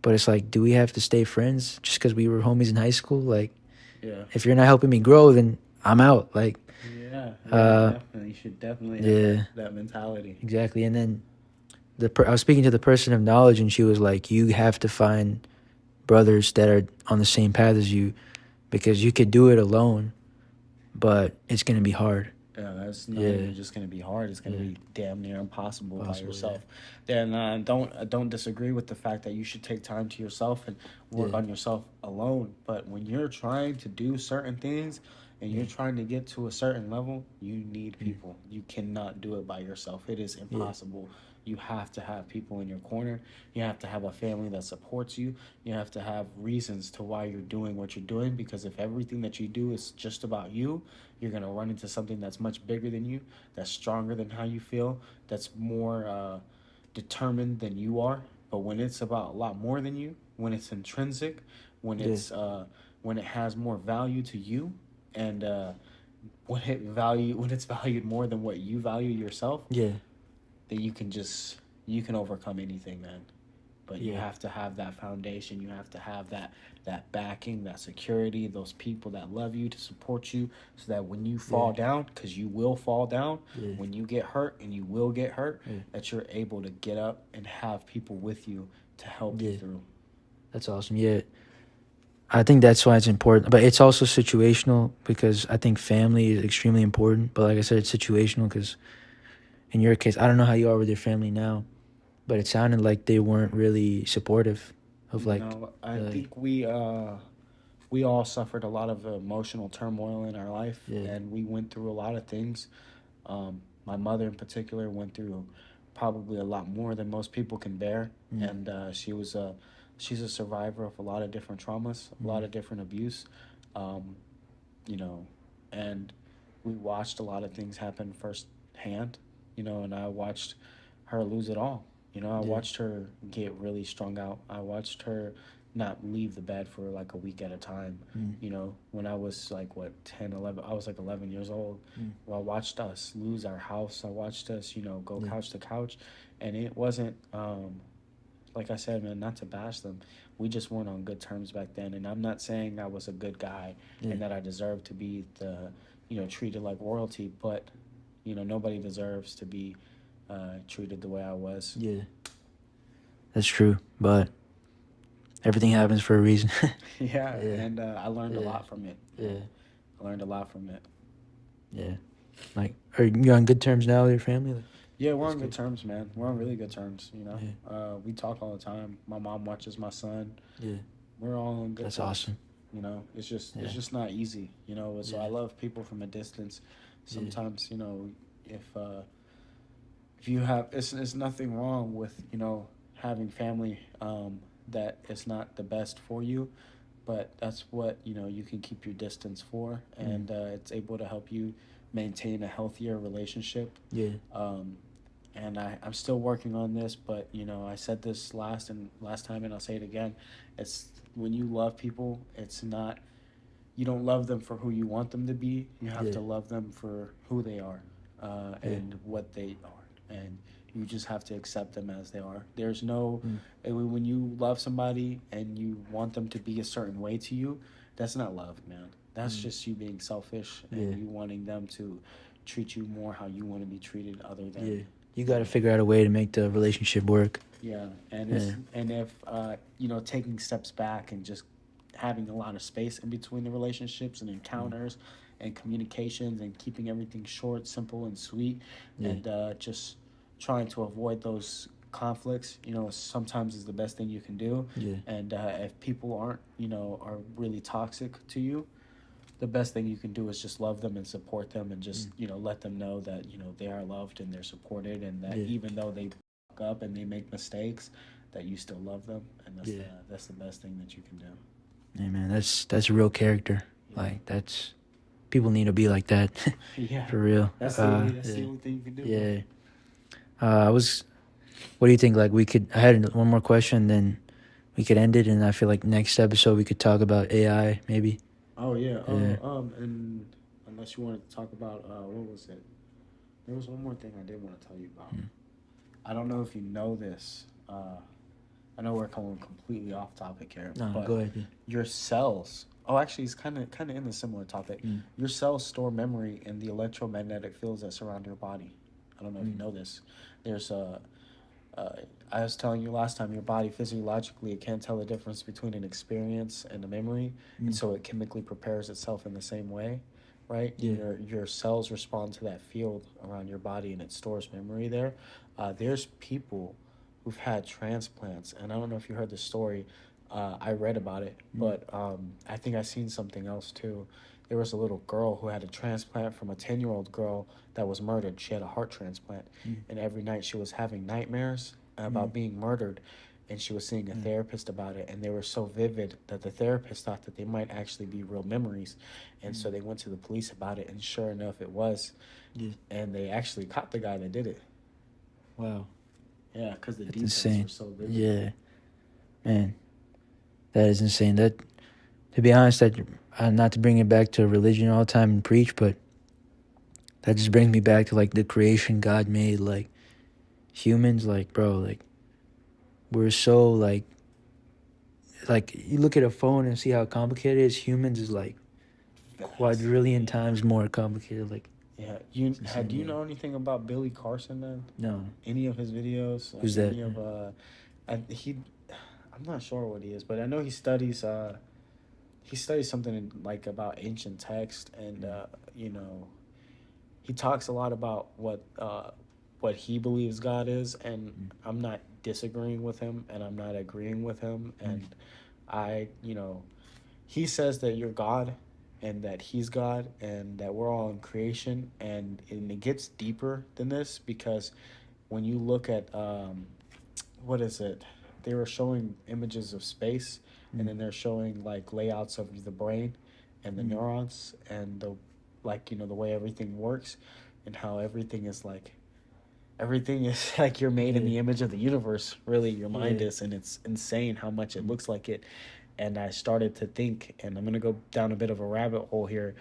but it's like, do we have to stay friends just because we were homies in high school? Like, Yeah. if you're not helping me grow, then I'm out. Like, Yeah. Definitely. You should definitely have that mentality. exactly. And then I was speaking to the person of knowledge, and she was like, "You have to find brothers that are on the same path as you, because you could do it alone, but it's gonna be hard." Yeah, that's not even just gonna be hard. It's gonna be damn near impossible by yourself. Then don't disagree with the fact that you should take time to yourself and work on yourself alone. But when you're trying to do certain things and you're trying to get to a certain level, you need people. You cannot do it by yourself. It is impossible. You have to have people in your corner. You have to have a family that supports you. You have to have reasons to why you're doing what you're doing, because if everything that you do is just about you, you're going to run into something that's much bigger than you, that's stronger than how you feel, that's more determined than you are. But when it's about a lot more than you, when it's intrinsic, when when it has more value to you, and when it's valued more than what you value yourself, Yeah. then you can overcome anything, man. But you have to have that foundation. You have to have that backing, that security, those people that love you to support you, so that when you fall down, because you will fall down, when you get hurt, and you will get hurt, that you're able to get up and have people with you to help you through. That's awesome. Yeah. I think that's why it's important, but it's also situational, because I think family is extremely important. But like I said, it's situational because in your case, I don't know how you are with your family now, but it sounded like they weren't really supportive of like. No, I think we all suffered a lot of emotional turmoil in our life, and we went through a lot of things. My mother in particular went through probably a lot more than most people can bear, and she's a survivor of a lot of different traumas, a lot of different abuse, and we watched a lot of things happen firsthand, and I watched her lose it all. I Yeah. watched her get really strung out. I watched her not leave the bed for like a week at a time. Mm. When I was like, what, 10, 11, I was like 11 years old. Mm. Well, I watched us lose our house. I watched us, go Yeah. couch to couch. And it wasn't, like I said, man, not to bash them. We just weren't on good terms back then. And I'm not saying I was a good guy Yeah. and that I deserved to be treated like royalty, but, nobody deserves to be treated the way I was. Yeah. That's true, but everything happens for a reason. Yeah, Yeah. and I learned a Yeah. lot from it. Yeah. I learned a lot from it. Yeah. Like, are you on good terms now with your family? Like, Yeah, we're that's on good good. terms, man. We're on really good terms, Yeah. We talk all the time. My mom watches my son. Yeah. We're all on good That's terms. awesome. It's Yeah. just not easy, So Yeah. I love people from a distance. Yeah. Sometimes, if you have, it's nothing wrong with having family that is not the best for you, but that's what you can keep your distance for, Mm. and it's able to help you maintain a healthier relationship. Yeah. And I'm still working on this, but I said this last time, and I'll say it again. It's when you love people, it's not, you don't love them for who you want them to be. You have Yeah. to love them for who they are, Yeah. and what they are, and you just have to accept them as they are. There's no, Mm. when you love somebody and you want them to be a certain way to you, that's not love, man. That's Mm. just you being selfish Yeah. and you wanting them to treat you more how you want to be treated, other than. Yeah. You got to figure out a way to make the relationship work. Yeah, and Yeah. if taking steps back and just having a lot of space in between the relationships and encounters and communications and keeping everything short, simple, and sweet, Yeah. and just trying to avoid those conflicts, sometimes is the best thing you can do. Yeah. And if people aren't, are really toxic to you, the best thing you can do is just love them and support them, and just let them know that they are loved and they're supported, and that Yeah. even though they fuck up and they make mistakes, that you still love them, and Yeah. that's the best thing that you can do. Hey, man, that's real character. Yeah. Like, that's, people need to be like that. Yeah, For real. that's the Yeah. only thing you can do. Yeah. What do you think? Like, I had one more question, then we could end it, and I feel like next episode we could talk about AI, maybe. Oh yeah. Yeah. And unless you wanted to talk about what was it? There was one more thing I did want to tell you about. I don't know if you know this. I know we're coming completely off topic here, No, but go ahead. Yeah. your cells. Oh, actually, it's kind of in a similar topic. Mm. Your cells store memory in the electromagnetic fields that surround your body. I don't know if you know this. There's I was telling you last time, your body physiologically, it can't tell the difference between an experience and a memory, and so it chemically prepares itself in the same way, right? Yeah. Your cells respond to that field around your body, and it stores memory there. There's people who've had transplants, and I don't know if you heard the story. I read about it, but I think I seen something else too. There was a little girl who had a transplant from a 10-year-old girl that was murdered. She had a heart transplant, and every night she was having nightmares about being murdered, and she was seeing a therapist about it, and they were so vivid that the therapist thought that they might actually be real memories, and so they went to the police about it, and sure enough, it was. Yeah. And they actually caught the guy that did it. Wow. Yeah, because the That's details insane. were so vivid. Yeah. Man, that is insane. That, to be honest, that not to bring it back to religion all the time and preach, but that just brings me back to like the creation God made. Like, humans, like, bro, like, we're so like you look at a phone and see how complicated it is. Humans is like quadrillion times more complicated. Like, Yeah, insane, do you yeah. know anything about Billy Carson, man? no. Any of his videos? Who's that? Any of I'm not sure what he is, but I know he studies something like about ancient text, and he talks a lot about what he believes God is, and I'm not disagreeing with him, and I'm not agreeing with him, and I he says that you're God, and that he's God, and that we're all in creation, and it gets deeper than this, because when you look at what is it? They were showing images of space, and then they're showing like layouts of the brain and the neurons and like, the way everything works, and how everything is like you're made in Yeah. the image of the universe. Really, your mind Yeah. is, and it's insane how much it Mm. looks like it. And I started to think, and I'm gonna go down a bit of a rabbit hole here.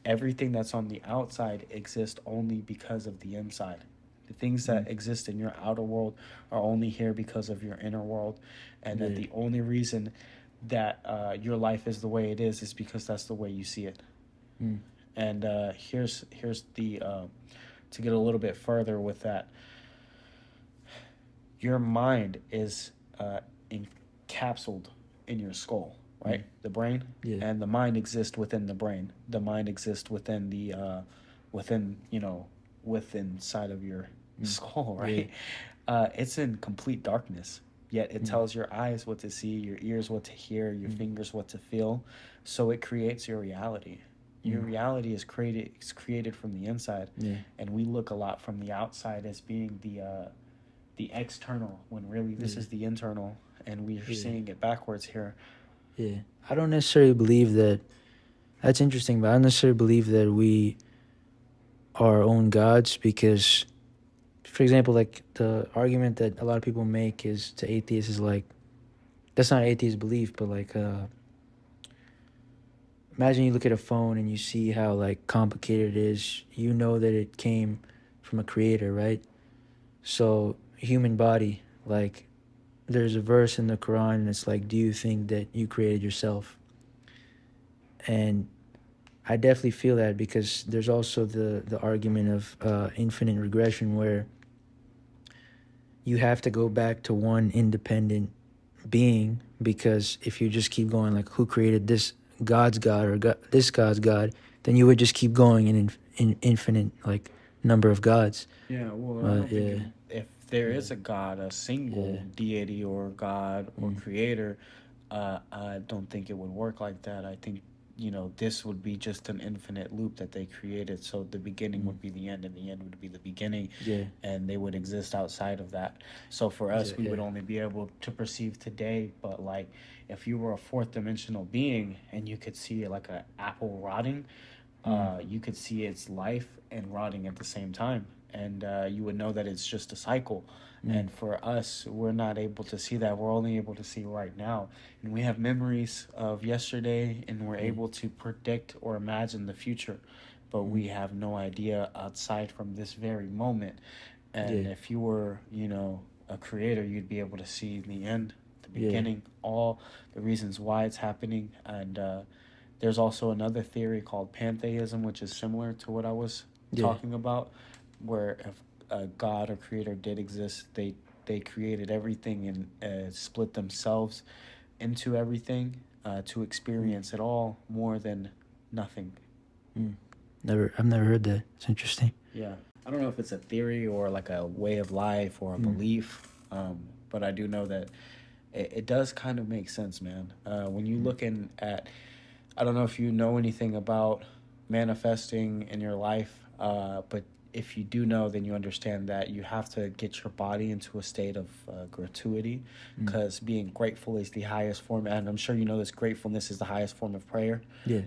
Everything that's on the outside exists only because of the inside. The things Mm. that exist in your outer world are only here because of your inner world, and that Yeah. the only reason that your life is the way it is because that's the way you see it. Mm. And here's the to get a little bit further with that. Your mind is encapsulated in your skull, Mm. right? The brain, Yeah. and the mind exists within the brain. The mind exists within the within within inside of your Mm. skull, Yeah. right? It's in complete darkness. Yet it Mm. tells your eyes what to see, your ears what to hear, your Mm. fingers what to feel. So it creates your reality. Your Mm. reality is created from the inside, Yeah. and we look a lot from the outside as being the external, when really this Yeah. is the internal, and we are Yeah. seeing it backwards here. Yeah. I don't necessarily believe that. That's interesting, but I don't necessarily believe that we are our own gods because, for example, like the argument that a lot of people make is to atheists is like, that's not atheist belief, but like, imagine you look at a phone and you see how like complicated it is. You know that it came from a creator, right? So human body, like there's a verse in the Quran and it's like, do you think that you created yourself? And I definitely feel that because there's also the argument of infinite regression where you have to go back to one independent being, because if you just keep going like who created this God's God or God, this God's God, then you would just keep going in infinite like number of gods. Yeah, well, I But don't think yeah, if there yeah, is a God, a single yeah, deity or God or mm, creator, I don't think it would work like that. I think, this would be just an infinite loop that they created. So the beginning mm, would be the end, and the end would be the beginning, yeah, and they would exist outside of that. So for us, we yeah, would only be able to perceive today. But like, if you were a fourth dimensional being and you could see like an apple rotting, mm, you could see its life and rotting at the same time, and you would know that it's just a cycle. mm, And for us, we're not able to see that. We're only able to see right now, and we have memories of yesterday, and we're yeah, able to predict or imagine the future, but mm, we have no idea outside from this very moment. yeah, And if you were, a creator, you'd be able to see the end, the yeah, beginning, all the reasons why it's happening. And there's also another theory called pantheism, which is similar to what I was yeah, talking about, where if a god or creator did exist, they created everything and split themselves into everything to mm, experience it all more than nothing. mm. I've never heard that. It's interesting. Yeah, I don't know if it's a theory or like a way of life or a Mm, belief, but I do know that it does kind of make sense, man. When you mm, looking at, I don't know if you know anything about manifesting in your life, but if you do know, then you understand that you have to get your body into a state of gratuity, mm, because being grateful is the highest form. And I'm sure you know this, gratefulness is the highest form of prayer. yeah,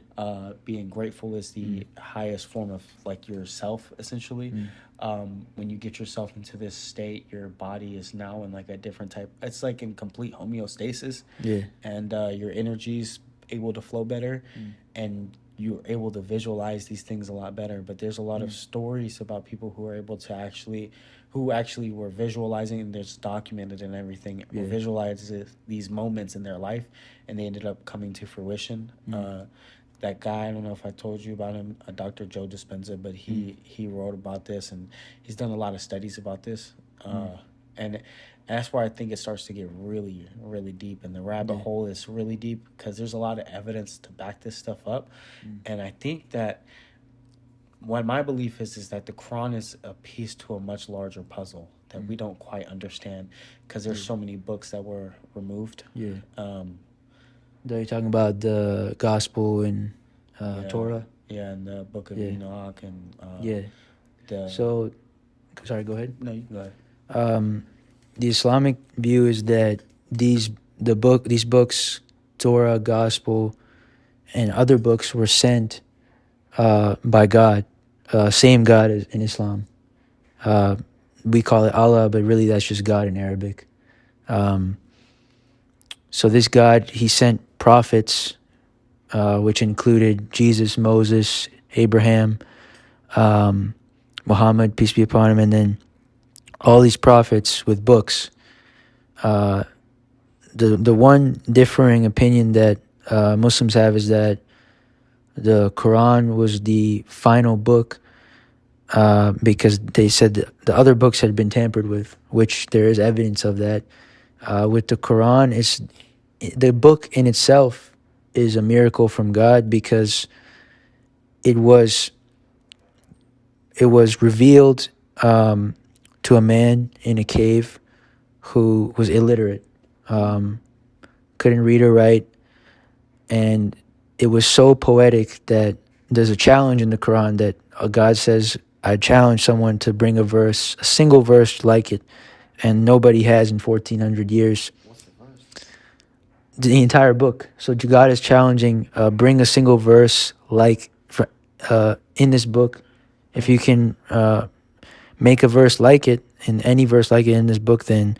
Being grateful is mm, the highest form of like yourself, essentially. mm, When you get yourself into this state, your body is now in like a different type, it's like in complete homeostasis, yeah, and your energy's able to flow better, mm, and you're able to visualize these things a lot better. But there's a lot of mm, stories about people who are able to who actually were visualizing, and there's documented and everything, were yeah, visualizing these moments in their life, and they ended up coming to fruition. mm, That guy, I don't know if I told you about him, Dr. Joe Dispenza, but mm, he wrote about this, and he's done a lot of studies about this. mm, And that's where I think it starts to get really, really deep, and the rabbit yeah, hole is really deep because there's a lot of evidence to back this stuff up. mm, And I think that what my belief is that the Quran is a piece to a much larger puzzle that mm, we don't quite understand, because there's yeah, so many books that were removed. yeah. Um, Are you talking about the gospel and yeah, Torah? yeah, and the Book of Yeah, Enoch, and yeah. the So, sorry, go ahead. no, you can go ahead. Um, the Islamic view is that these books, Torah, Gospel, and other books were sent by God, same God as in Islam. We call it Allah, but really that's just God in Arabic. So this God, he sent prophets, which included Jesus, Moses, Abraham, Muhammad, peace be upon him, and then all these prophets with books. The one differing opinion that Muslims have is that the Quran was the final book, because they said that the other books had been tampered with, which there is evidence of that. With the Quran, the book in itself is a miracle from God, because it was revealed to a man in a cave who was illiterate, couldn't read or write, and it was so poetic that there's a challenge in the Quran that God says, I challenge someone to bring a single verse like it, and nobody has in 1400 years. What's the verse? The entire book. So God is challenging, bring a single verse in this book. If you can make a verse like it, in any verse like it in this book, then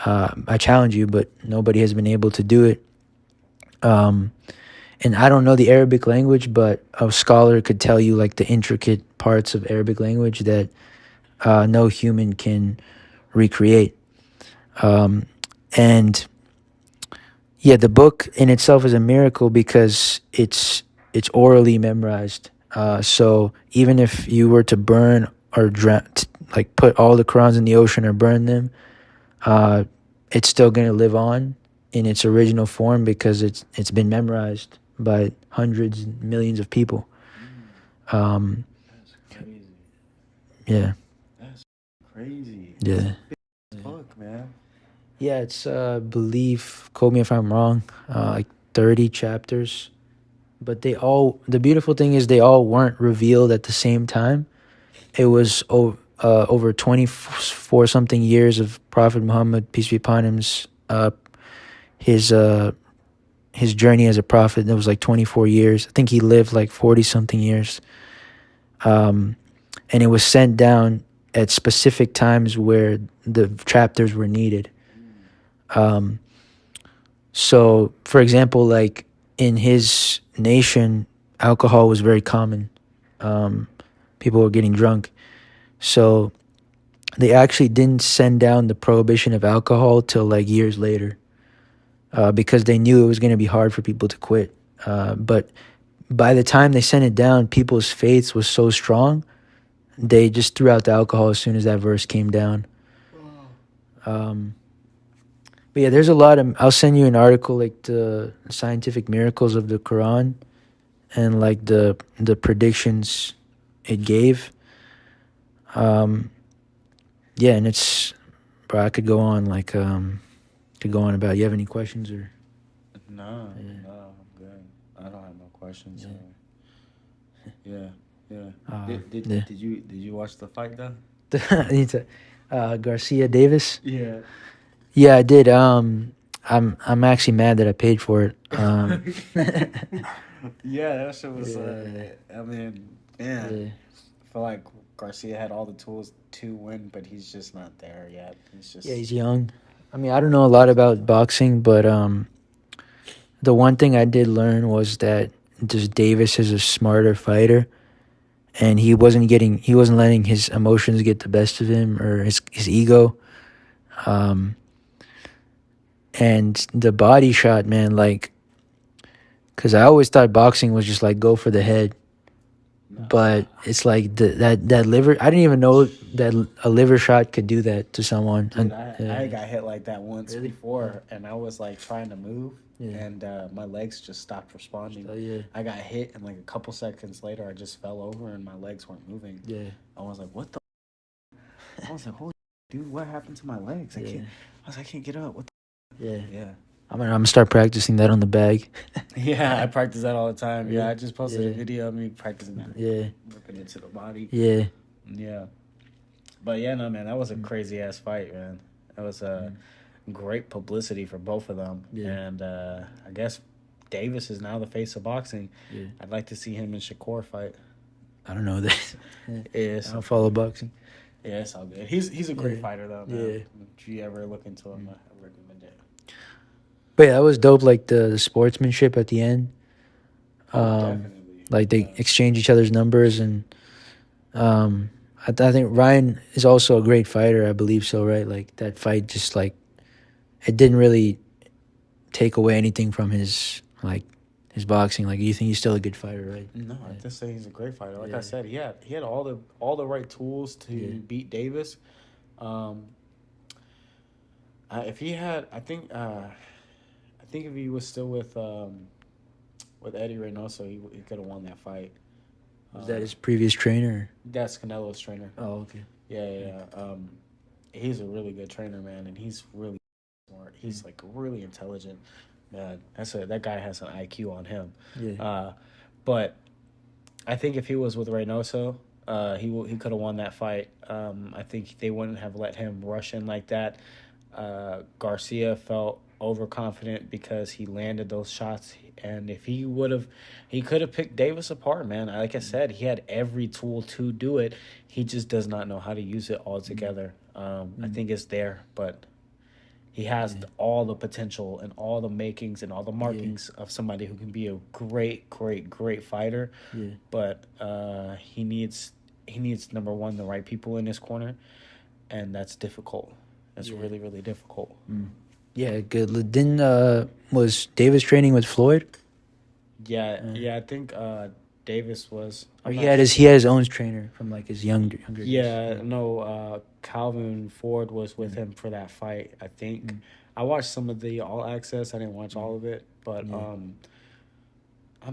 I challenge you, but nobody has been able to do it. And I don't know the Arabic language, but a scholar could tell you like the intricate parts of Arabic language that no human can recreate. And yeah, the book in itself is a miracle because it's orally memorized. So even if you were to burn or like put all the Qurans in the ocean or burn them, it's still going to live on in its original form because it's been memorized by hundreds and millions of people. That's crazy. Yeah. That's crazy. Yeah. Fuck, man. Yeah, it's believe, quote me if I'm wrong, like 30 chapters. But the beautiful thing is they all weren't revealed at the same time. It was over 24 something years of Prophet Muhammad, peace be upon him's his journey as a prophet. It was like 24 years. I think he lived like 40 something years. And it was sent down at specific times where the chapters were needed. So, for example, like in his nation, alcohol was very common. People were getting drunk. So they actually didn't send down the prohibition of alcohol till like years later, because they knew it was going to be hard for people to quit. But by the time they sent it down, people's faith was so strong, they just threw out the alcohol as soon as that verse came down. But yeah, there's a lot of. I'll send you an article like the scientific miracles of the Quran, and like the predictions it gave. Yeah, and it's, bro, I could go on about. You have any questions or? No, Yeah. no, I'm good. I don't have no questions. Yeah. Yeah. Yeah. Did you watch the fight though? I need to, Garcia Davis. Yeah. Yeah, I did. I'm actually mad that I paid for it. Yeah, that shit was. Yeah. I mean, man, Yeah. I feel like Garcia had all the tools to win, but he's just not there yet. He's just. Yeah, he's young. I mean, I don't know a lot about boxing, but the one thing I did learn was that just Davis is a smarter fighter, and he wasn't letting his emotions get the best of him, or his ego. And the body shot, man, like, because I always thought boxing was just like go for the head, but it's like that liver. I didn't even know that a liver shot could do that to someone. Dude, Yeah. I got hit like that once Really? before, and I was like trying to move, Yeah. and my legs just stopped responding. So, yeah. I got hit, and like a couple seconds later, I just fell over, and my legs weren't moving. Yeah. I was like, "What the?" I was like, "Holy dude, what happened to my legs? I Yeah. can't." I was like, "I can't get up." What? Yeah. Yeah. I'm gonna start practicing that on the bag. Yeah, I practice that all the time. Yeah, Yeah. I just posted a Yeah. video of me practicing that. Yeah. Ripping it to the body. Yeah. Yeah. But yeah, no, man, that was a crazy ass fight, man. That was great publicity for both of them. Yeah. And I guess Davis is now the face of boxing. Yeah. I'd like to see him and Shakur fight. I don't know that. Yeah, I don't follow boxing. Yeah, it's all good. He's a great Yeah. fighter though, man. Yeah. If you ever look into him, I recommend it. But yeah, that was dope. Like the sportsmanship at the end. Definitely. Like they exchange each other's numbers, and I think Ryan is also a great fighter. I believe so, right? Like that fight, just like it didn't really take away anything from his boxing. Like you think he's still a good fighter, right? No, I just say he's a great fighter. Like Yeah. I said, he had all the right tools to Yeah. beat Davis. If he had, I think if he was still with Eddie Reynoso, he could have won that fight. Was that his previous trainer? That's Canelo's trainer. Oh, okay. Yeah. He's a really good trainer, man, and he's really smart. He's like really intelligent, man. That guy has an IQ on him. Yeah. But I think if he was with Reynoso, he could have won that fight. I think they wouldn't have let him rush in like that. Garcia felt overconfident because he landed those shots, and if he would have, he could have picked Davis apart, man. Like I said, he had every tool to do it. He just does not know how to use it altogether. I think it's there, but he has all the potential and all the makings and all the markings of somebody who can be a great, great, great fighter. Yeah. But he needs number one, the right people in his corner, and that's difficult. That's really, really difficult. Yeah, good. Didn't was Davis training with Floyd? Yeah. I think Davis was. Or he had his own trainer from like his younger. Yeah, days. no. Calvin Ford was with him for that fight. I think I watched some of the All Access. I didn't watch all of it, but I'm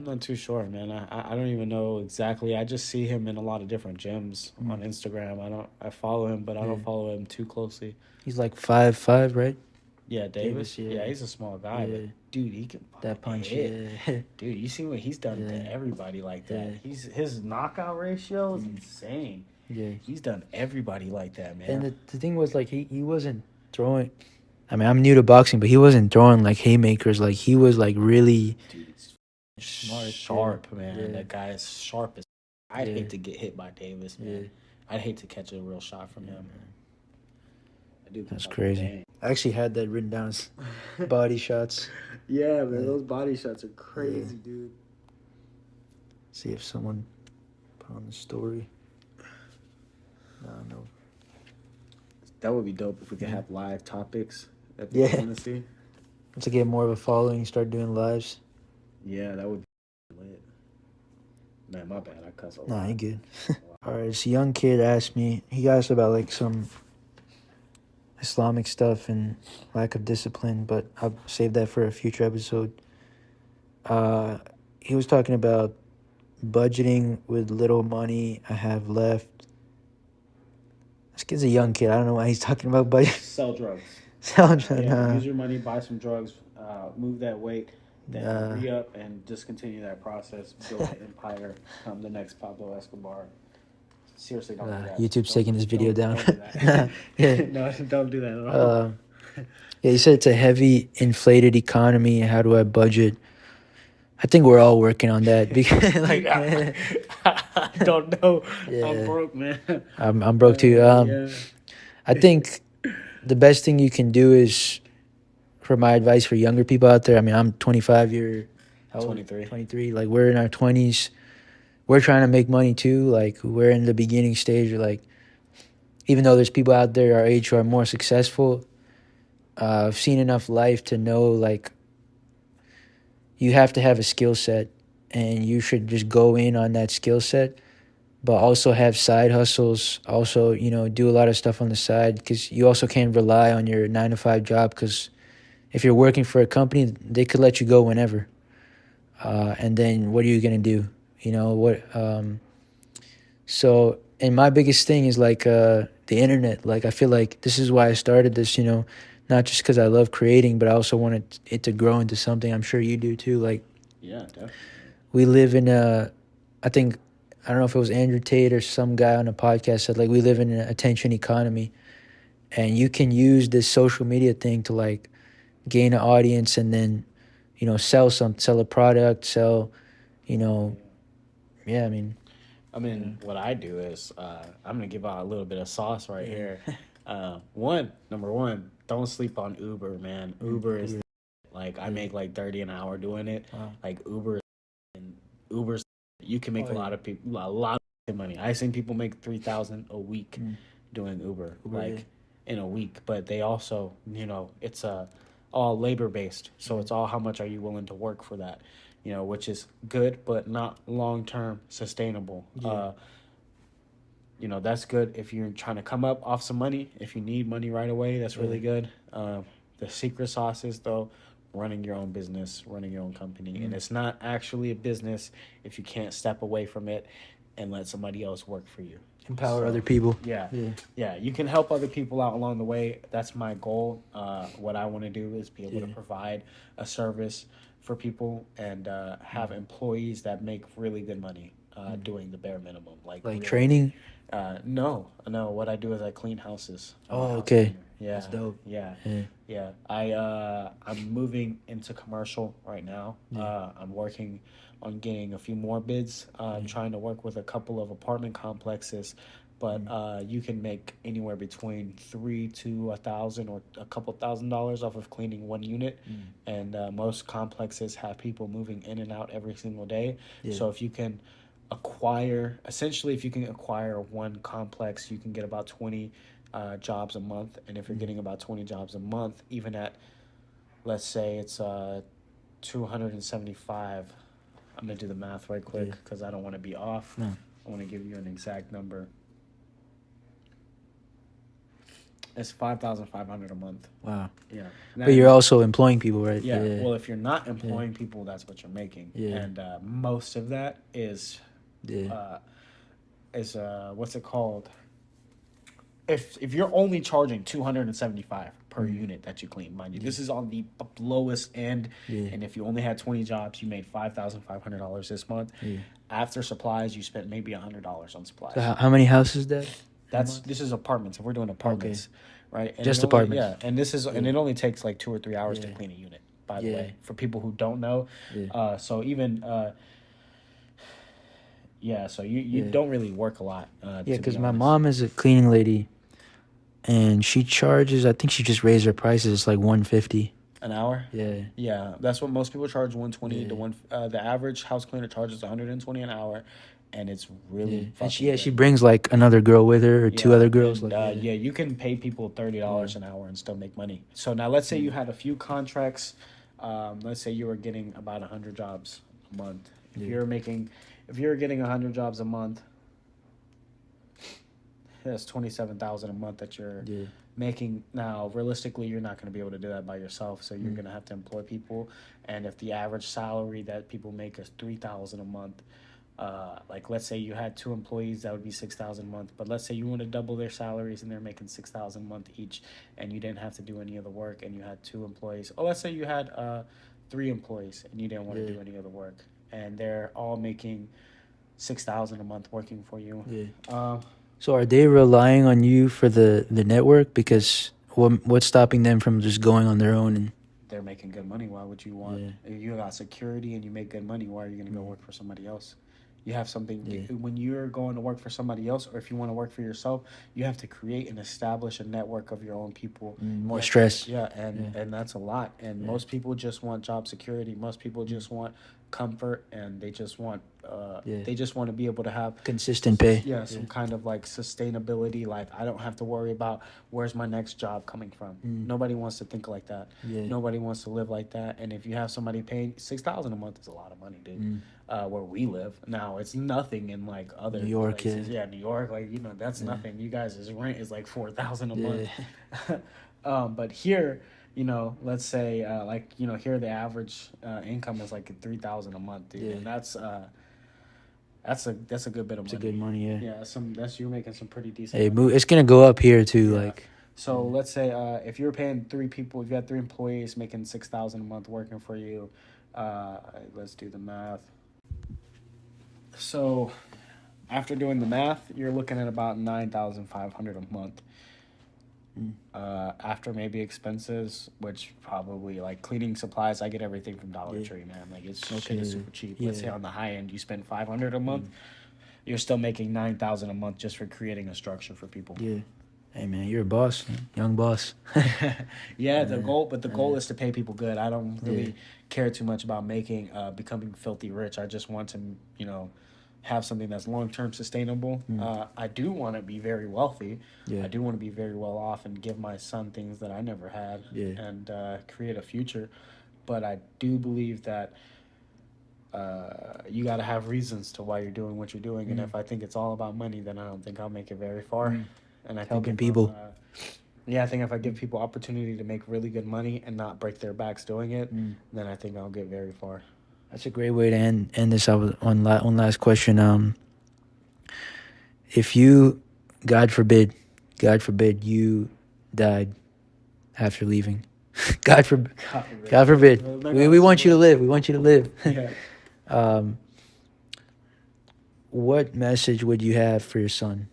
not too sure, man. I don't even know exactly. I just see him in a lot of different gyms on Instagram. I follow him, but I don't follow him too closely. He's like 5'5", right? Yeah, Davis. Davis, yeah. He's a small guy, Yeah. but dude, he can That punch, hit. yeah. Dude, you see what he's done to everybody like that. Yeah. His knockout ratio is insane. Yeah. He's done everybody like that, man. And the thing was, like, he wasn't throwing. I mean, I'm new to boxing, but he wasn't throwing like haymakers. Like he was like really Dude, he's smart, sharp, yeah. man. Yeah. That guy is sharp as. I'd Yeah. hate to get hit by Davis, man. Yeah. I'd hate to catch a real shot from him. I do think That's I'm crazy. dang. I actually had that written down as body shots. Yeah, man, Yeah. those body shots are crazy, dude. See if someone put on the story. No. That would be dope if we could have live topics that Yeah. people want to see. To get more of a following, start doing lives. Yeah, that would be lit. Man, my bad. I cuss a lot. Nah, you good. All right, this young kid asked me. He asked about like some Islamic stuff and lack of discipline, but I'll save that for a future episode. He was talking about budgeting with little money I have left. This kid's a young kid. I don't know why he's talking about budget. Sell drugs. Nah. Use your money, buy some drugs, move that weight, then Nah. re-up and just continue that process, build an empire, become the next Pablo Escobar. Seriously, don't do that. YouTube's taking this video down. Don't do that. Yeah. No, don't do that at all. Yeah, he said it's a heavy inflated economy. How do I budget? I think we're all working on that because like I don't know. Yeah. I'm broke, man. I'm broke too. Yeah. I think the best thing you can do is, for my advice for younger people out there. I mean, I'm 25. You're how old? 23. 23. Like we're in our 20s. We're trying to make money too. Like we're in the beginning stage. Like even though there's people out there our age who are more successful, I've seen enough life to know like you have to have a skill set, and you should just go in on that skill set, but also have side hustles. Also, do a lot of stuff on the side because you also can't rely on your 9-to-5 job because if you're working for a company, they could let you go whenever. And then what are you going to do? So, and my biggest thing is like the internet. Like I feel like this is why I started this, not just because I love creating, but I also wanted it to grow into something. I'm sure you do too. Like Yeah, definitely. we live in I don't know if it was Andrew Tate or some guy on a podcast said like we live in an attention economy, and you can use this social media thing to like gain an audience and then sell a product, sell, you know, yeah. I mean, what I do is I'm gonna give out a little bit of sauce right here. Number one, don't sleep on Uber, man. Uber is like I make like 30 an hour doing it. Wow. Like Uber's you can make Oh, yeah. a lot of money. I've seen people make 3,000 a week doing Uber, Uber, like yeah. in a week. But they also, it's all labor based, so it's all how much are you willing to work for that, which is good, but not long term sustainable. Yeah. That's good if you're trying to come up off some money. If you need money right away, that's really good. The secret sauce is, though, running your own business, running your own company. And it's not actually a business if you can't step away from it and let somebody else work for you. Empower other people. Yeah. Yeah. Yeah. You can help other people out along the way. That's my goal. What I want to do is be able to Yeah. provide a service for people and have employees that make really good money doing the bare minimum. Like really, training. no. What I do is I clean houses. I'm a Oh, house okay. cleaner. Yeah, That's dope. yeah, Yeah. yeah. I'm moving into commercial right now. I'm working on getting a few more bids. I'm trying to work with a couple of apartment complexes, but you can make anywhere between $3 to $1,000 or a couple $1,000s off of cleaning one unit, and most complexes have people moving in and out every single day. Yeah. So if you can acquire one complex, you can get about 20 jobs a month. And if you're getting about 20 jobs a month, even at, let's say it's 275, I'm gonna do the math right quick because I don't want to be off. No. I want to give you an exact number. It's 5,500 a month. Wow. Yeah. But you're also employing people, right? Yeah. Well, if you're not employing people, that's what you're making. Yeah. And most of that is what's it called? If you're only charging 275 per unit that you clean, mind you, this is on the lowest end. And if you only had 20 jobs, you made $5,500 this month. After supplies, you spent maybe $100 on supplies. So how many houses that? This is apartments. If we're doing apartments, right? And Just it only- apartments. Yeah, and and it only takes like 2 or 3 hours to clean a unit. By the way, for people who don't know, so even. So you don't really work a lot. Because my mom is a cleaning lady, and she charges. I think she just raised her prices. It's like $150 an hour. Yeah. That's what most people charge. 120 to one. The average house cleaner charges 120 an hour, and it's really. And good. she brings like another girl with her or two other girls. And, you can pay people $30 an hour and still make money. So now let's say you had a few contracts. Let's say you were getting about 100 jobs a month. If you're getting 100 jobs a month, that's 27,000 a month that you're making. Now, realistically, you're not going to be able to do that by yourself, so you're going to have to employ people. And if the average salary that people make is 3,000 a month, like let's say you had 2 employees, that would be 6,000 a month. But let's say you want to double their salaries and they're making 6,000 a month each, and you didn't have to do any of the work, and you had 2 employees. Or let's say you had 3 employees and you didn't want to do any of the work, and they're all making 6,000 a month working for you. So are they relying on you for the network? Because what's stopping them from just going on their own? And they're making good money. Why would you want? If you got security and you make good money, why are you going to go work for somebody else? You have something when you're going to work for somebody else, or if you want to work for yourself, you have to create and establish a network of your own people. More stress. And that's a lot. And most people just want job security. Most people just want comfort, and they just want to be able to have consistent pay. Some kind of like sustainability. Like, I don't have to worry about where's my next job coming from. Nobody wants to think like that. Nobody wants to live like that. And if you have somebody paying 6,000 a month, is a lot of money, dude. Where we live now, it's nothing in like other New York places. New York, like, that's nothing. You guys' rent is like 4,000 a month. But here, let's say here the average income is like 3,000 a month, dude. And that's a good bit of money. It's a good money. You're making some pretty decent. Hey, money. it's gonna go up here too. Like, so let's say if you're paying 3 people, if you had 3 employees making 6,000 a month working for you, let's do the math. So after doing the math, you're looking at about 9,500 a month. After maybe expenses, which probably like cleaning supplies, I get everything from Dollar Yeah. Tree, man. Like it's Okay. shit is super cheap. Let's say Yeah. on the high end, you spend 500 a month. You're still making 9,000 a month just for creating a structure for people. Yeah. Hey man, you're a boss, man. Young boss. Yeah, the goal uh, is to pay people good. I don't Yeah. really care too much about becoming filthy rich. I just want to, have something that's long term sustainable. I do want to be very wealthy. Yeah. I do want to be very well off and give my son things that I never had, Yeah. and create a future. But I do believe that you got to have reasons to why you're doing what you're doing. And if I think it's all about money, then I don't think I'll make it very far. And I think Helping if people. yeah, I think if I give people opportunity to make really good money and not break their backs doing it, then I think I'll get very far. That's a great way to end this up with one last question. If you, God forbid, you died after leaving, God forbid, God forbid, we want you to live. We want you to live. Yeah. What message would you have for your son?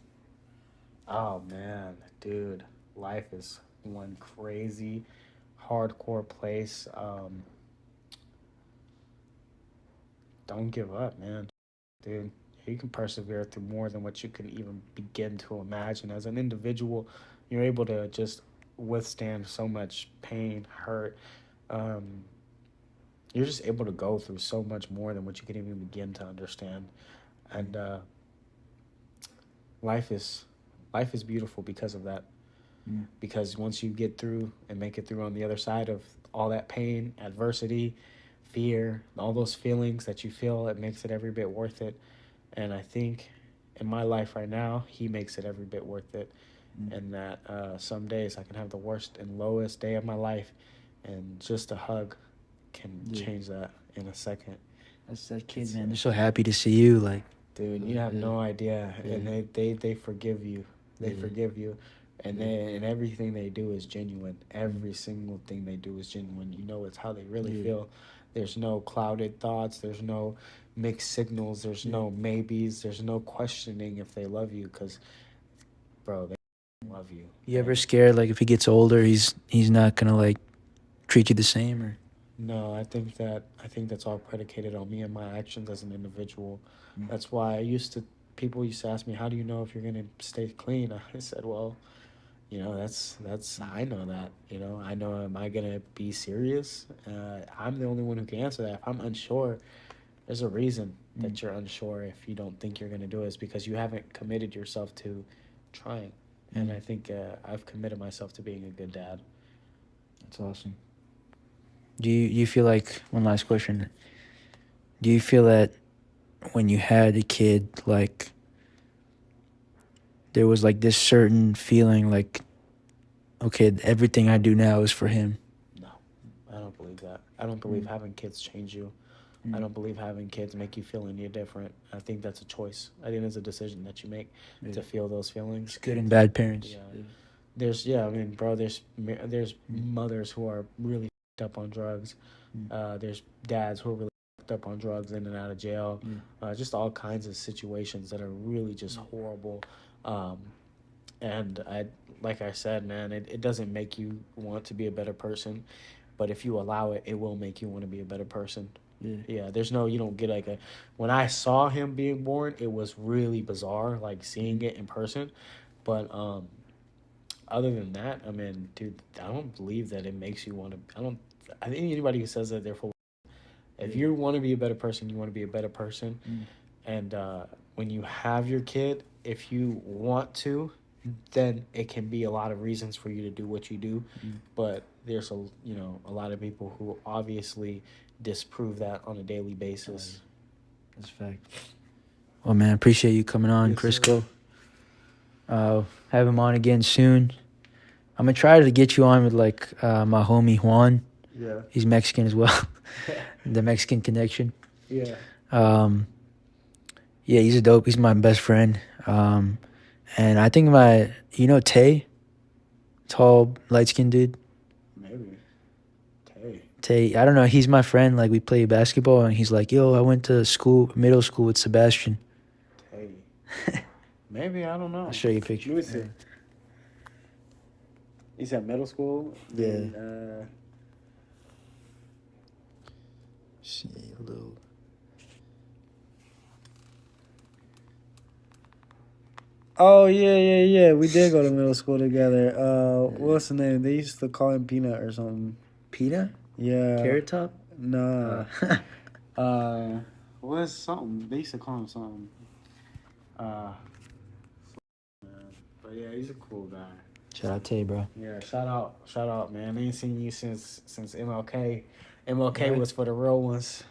Oh man, dude, life is one crazy, hardcore place. Don't give up, man, dude. You can persevere through more than what you can even begin to imagine. As an individual, you're able to just withstand so much pain, hurt. Um, you're just able to go through so much more than what you can even begin to understand. And life is life is beautiful because of that. Because once you get through and make it through on the other side of all that pain, adversity, fear, all those feelings that you feel, it makes it every bit worth it. And I think in my life right now, he makes it every bit worth it. And that some days I can have the worst and lowest day of my life, and just a hug can change that in a second. That's that kid, man. They're so happy to see you. Like, Dude, you have no idea. And they forgive you. They forgive you. And and everything they do is genuine. Every single thing they do is genuine. You know it's how they really feel. There's no clouded thoughts. There's no mixed signals. There's no maybes. There's no questioning if they love you, because, bro, they love you. you ever scared like if he gets older, he's not gonna like treat you the same? Or No, I think that's all predicated on me and my actions as an individual. That's why people used to ask me, how do you know if you're gonna stay clean? I said, well, that's I know that. I know, am I gonna be serious? I'm the only one who can answer that. If I'm unsure, there's a reason that you're unsure. If you don't think you're gonna do it, it's because you haven't committed yourself to trying. And I think I've committed myself to being a good dad. That's awesome. Do you feel like, one last question, do you feel that when you had a kid, like there was like this certain feeling like, okay, everything I do now is for him? No, I don't believe that. I don't believe having kids change you. I don't believe having kids make you feel any different. I think that's a choice. I think it's a decision that you make to feel those feelings. Good and bad parents. Yeah. I mean, bro, there's mothers who are really fucked up on drugs. There's dads who are really fucked up on drugs, in and out of jail. Just all kinds of situations that are really just horrible. And like I said, man, it doesn't make you want to be a better person, but if you allow it, it will make you want to be a better person. Yeah, you don't get like when I saw him being born, it was really bizarre, like seeing it in person. But other than that, I mean, dude, I don't believe that it makes you want to. I think anybody who says that, therefore, if you want to be a better person, you want to be a better person. And when you have your kid, if you want to, then it can be a lot of reasons for you to do what you do. But there's a lot of people who obviously disprove that on a daily basis. That's a fact. Well, man, appreciate you coming on, Yes, Crisco. Have him on again soon. I'm gonna try to get you on with like my homie Juan. Yeah. He's Mexican as well. The Mexican connection. Yeah. Yeah, he's he's my best friend. And I think Tay, tall, light-skinned dude. Maybe. Tay, I don't know, he's my friend. Like, we play basketball, and he's like, yo, I went to middle school with Sebastian. Maybe, I don't know. I'll show you a picture. Let me see. You said middle school? Yeah. And, See a little. oh yeah. We did go to middle school together. What's the name? They used to call him Peanut or something. Peanut? Yeah. Carrot Top? Nah. What's something? They used to call him something. Uh, but yeah, he's a cool guy. Shout out Tay, bro. Yeah, shout out, man. I ain't seen you since MLK. MLK Right. was for the real ones.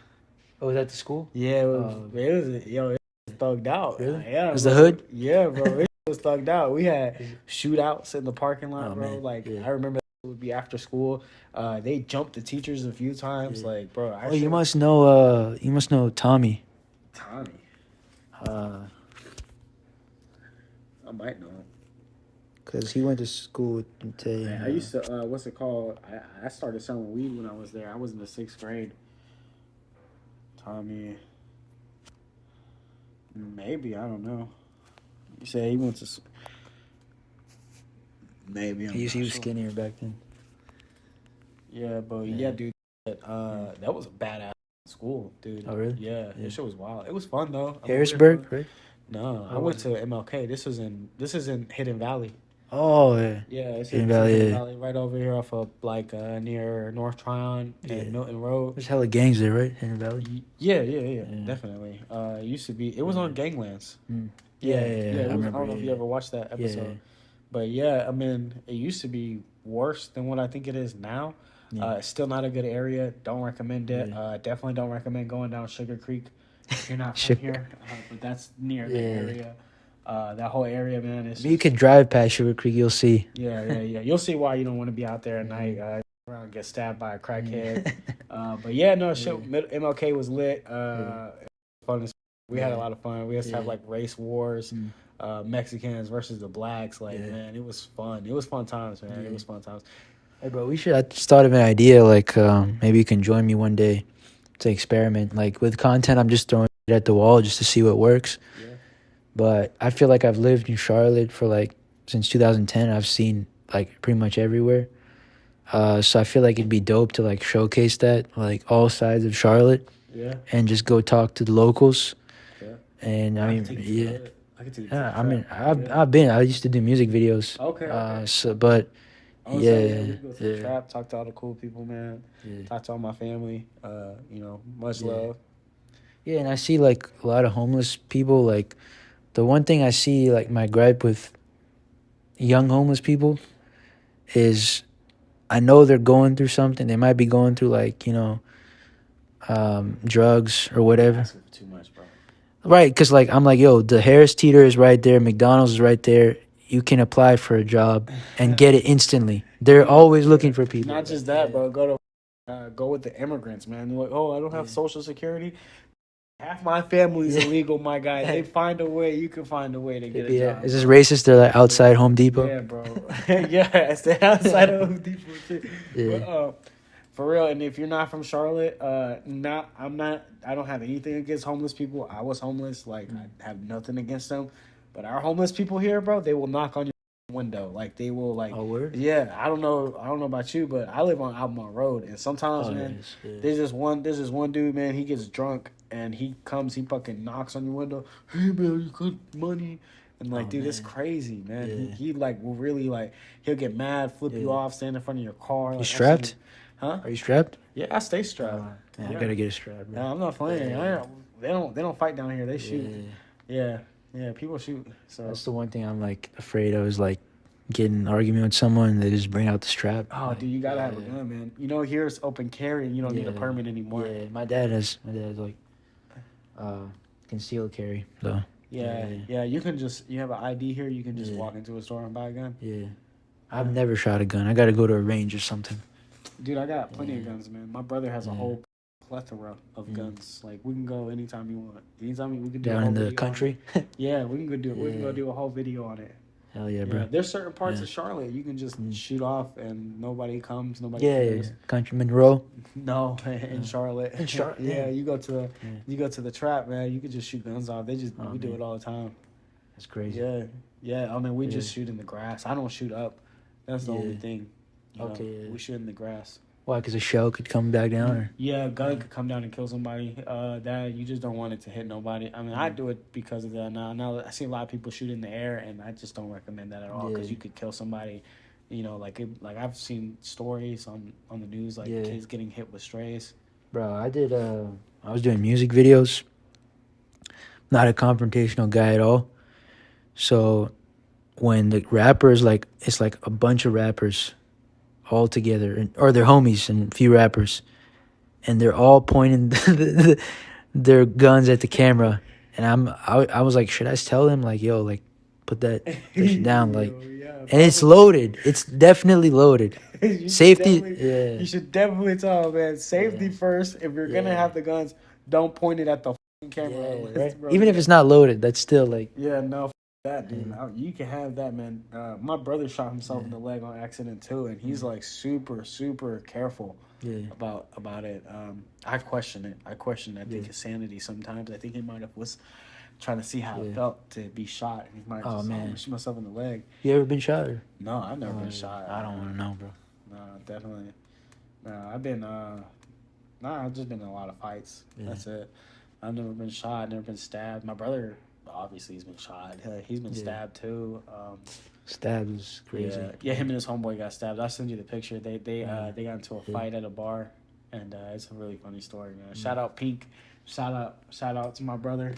Oh, was that the school? Yeah, Oh. it was thugged out. Really? Yeah, It was bro. the hood? Yeah, bro. It was thugged out. We had shootouts in the parking lot, Oh, bro. man. Like Yeah. I remember it would be after school. They jumped the teachers a few times. Yeah. Like, bro. Oh, you must know Tommy. Tommy. I might know. Cause he went to school with Tay. Man, I used to. What's it called? I started selling weed when I was there. I was in the 6th grade. Tommy. Maybe, I don't know. You said he went to. Maybe. He was skinnier back then. Yeah, but Yeah. yeah, dude. That was a badass school, dude. Oh, really? Yeah, Yeah. this shit was wild. It was fun though. I mean, we had Harrisburg, fun. right? No, I Where went was to MLK. This is in Hidden Valley. Oh yeah. Yeah, it's Hidden in Valley, Hidden yeah. Valley, right over here off of like near North Tryon and Yeah. Milton Road. There's hella gangs there, right? Hidden Valley. Yeah, Yeah. definitely. It used to be. It was on Ganglands. Mm. Yeah, Yeah, it was, I remember. don't know if you ever watched that Yeah. episode, but yeah, I mean, it used to be worse than what I think it is now. Yeah. It's still not a good area. Don't recommend it. Yeah. Definitely don't recommend going down Sugar Creek if you're not from Sugar- here. But that's near the Yeah. area. That whole area, man. Is You could drive past Sugar Creek, you'll see. yeah. You'll see why you don't want to be out there at night. Around get stabbed by a crackhead. But yeah, no shit. MLK was lit. Fun as we had a lot of fun. We used to have like race wars, Mexicans versus the blacks. Like man, it was fun. It was fun times, man. It was fun times. Hey, bro, I just thought of an idea. Like, maybe you can join me one day to experiment. Like with content, I'm just throwing it at the wall just to see what works. Yeah. But I feel like I've lived in Charlotte for like since 2010. I've seen like pretty much everywhere. So I feel like it'd be dope to like showcase that, like all sides of Charlotte, Yeah. and just go talk to the locals. Yeah. And I mean, can take you to yeah, the- I can take you to yeah. the I mean, trap. I used to do music videos. Okay. So, but I was saying, yeah, we go to the yeah. trap, talk to all the cool people, man. Yeah. Talk to all my family. Much Yeah. love. Yeah, and I see like a lot of homeless people. Like the one thing I see, like my gripe with young homeless people is I know they're going through something. They might be going through like, drugs or whatever. Asking for too much, bro. Right, because like I'm like, yo, the Harris Teeter is right there, McDonald's is right there. You can apply for a job and get it instantly. They're always looking for people. Not just that, bro. Go with the immigrants, man. They're like, oh, I don't have Social Security. Half my family's illegal, my guy. They find a way. You can find a way to get a Yeah, job. is this racist? They're like outside Home Depot. Yeah, bro. Yeah, it's the outside of Home Depot too. Yeah. But, for real, and if you're not from Charlotte, I don't have anything against homeless people. I was homeless, like I have nothing against them. But our homeless people here, bro, they will knock on your window. Like they will like Oh, word? yeah, I don't know about you, but I live on Albemarle Road, and sometimes man, yes, yeah. there's this one dude, man, he gets drunk and he fucking knocks on your window. Hey man, you got money? And like, Oh, dude, it's man. crazy, man. Yeah. He like will really like he'll get mad, flip you Yeah. off, stand in front of your car. You Like, strapped? Huh? Are you strapped? Yeah, I stay strapped. Yeah, Yeah. I gotta get a strap, bro. No, I'm not playing. Yeah. They don't fight down here. They shoot. Yeah. Yeah, people shoot. So That's the one thing I'm like afraid of is like getting in an argument with someone and they just bring out the strap. oh, Like, dude, you gotta have a yeah. gun, man. You know, here it's open carry, and you don't need a Yeah. permit anymore. Yeah, my dad has like concealed carry. So Yeah. You have an ID here. You can just Yeah. walk into a store and buy a gun. yeah. I've never shot a gun. I gotta go to a range or something. Dude, I got plenty of Yeah. guns, man. My brother has a Yeah. whole plethora of Yeah. guns. Like we can go anytime you want. Anytime we can do a Down whole in the video on country. it. Yeah, we can go do. We can go Yeah. do a whole video on it. Hell yeah, Yeah, bro. there's certain parts Yeah. of Charlotte you can just Mm. shoot off and nobody comes, nobody Yeah, cares. Country Monroe. No, in Charlotte. In Charlotte, yeah, yeah. you go to the trap, man. You could just shoot guns off. Oh, we do man. it all the time. That's crazy. Yeah. I mean, we just Yeah. shoot in the grass. I don't shoot up. That's the only Yeah. thing. You Okay, know, yeah. we shoot in the grass. Why? Because a shell could come back down, or Yeah, a gun could come down and kill somebody. That you just don't want it to hit nobody. I mean, I do it because of that. Now I see a lot of people shoot in the air, and I just don't recommend that at all because Yeah. you could kill somebody. You know, like I've seen stories on the news, like Yeah. kids getting hit with strays. bro, I was doing music videos. Not a confrontational guy at all. So when the rappers, like, it's like a bunch of rappers all together, or they're homies and a few rappers, and they're all pointing their guns at the camera, and I was like, should I tell them, like, yo, like, put that shit down, like, Yeah, and it's loaded. It's definitely loaded. you Safety, you should definitely tell them, man. Safety Yeah. first. If you're gonna Yeah. have the guns, don't point it at the fucking camera. yeah, right. Bro, Even if it's not loaded, that's still like, yeah, no, that dude. Yeah. You can have that, man. My brother shot himself in Yeah. the leg on accident too, and he's like super careful yeah, about it. I question it. I think Yeah. his sanity sometimes. I think he might have was trying to see how it Yeah. felt to be shot, and he might Oh, just man. shoot myself in the leg. You ever been shot? Or? No, I've never been yeah. shot. I don't want to know, bro. No, definitely. No, I've been I've just been in a lot of fights. Yeah. That's it. I've never been shot, never been stabbed. My brother obviously he's been shot. He's been Yeah. stabbed too. Stabbed was crazy. Yeah, him and his homeboy got stabbed. I'll send you the picture. They Yeah. they got into a Yeah. fight at a bar, and it's a really funny story, man. Shout out Pink. Shout out to my brother.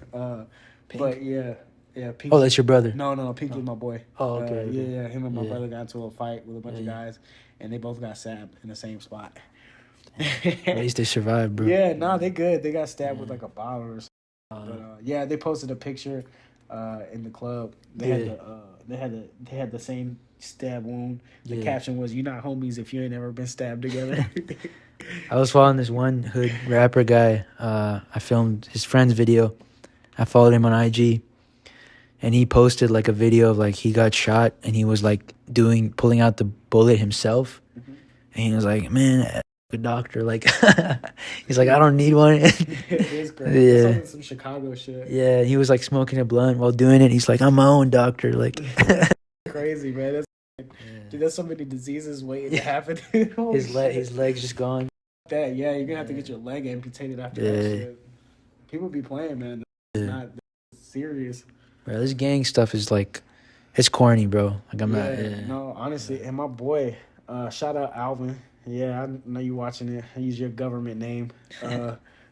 Pink? But yeah, Pink. Oh, that's your brother. No, Pink is my boy. Oh, okay. okay. Yeah, him and my Yeah. brother got into a fight with a bunch of Yeah. guys, and they both got stabbed in the same spot. At least they survived, bro. Yeah, no, they good. They got stabbed with Yeah. like a bottle or something. Uh, But yeah, they posted a picture in the club. They Yeah. had the same stab wound. The Yeah. caption was, "You not homies if you ain't ever been stabbed together." I was following this one hood rapper guy. I filmed his friend's video. I followed him on IG, and he posted like a video of like he got shot, and he was like pulling out the bullet himself, Mhm. and he was like, "Man, a doctor." Like, he's like, "I don't need one." It is crazy. Yeah. It's like some Chicago shit. Yeah, he was like smoking a blunt while doing it. He's like, "I'm my own doctor." Like, Crazy, man. That's, dude, there's so many diseases waiting to happen. Holy his shit. legs just gone. That yeah, you're gonna have to get your leg amputated after that Yeah. shit. People be playing, man. It's not serious. Bro, this gang stuff is like, it's corny, bro. Like, I'm not. Yeah. No, honestly, and my boy, shout out Alvin. Yeah, I know you watching it. I use your government name.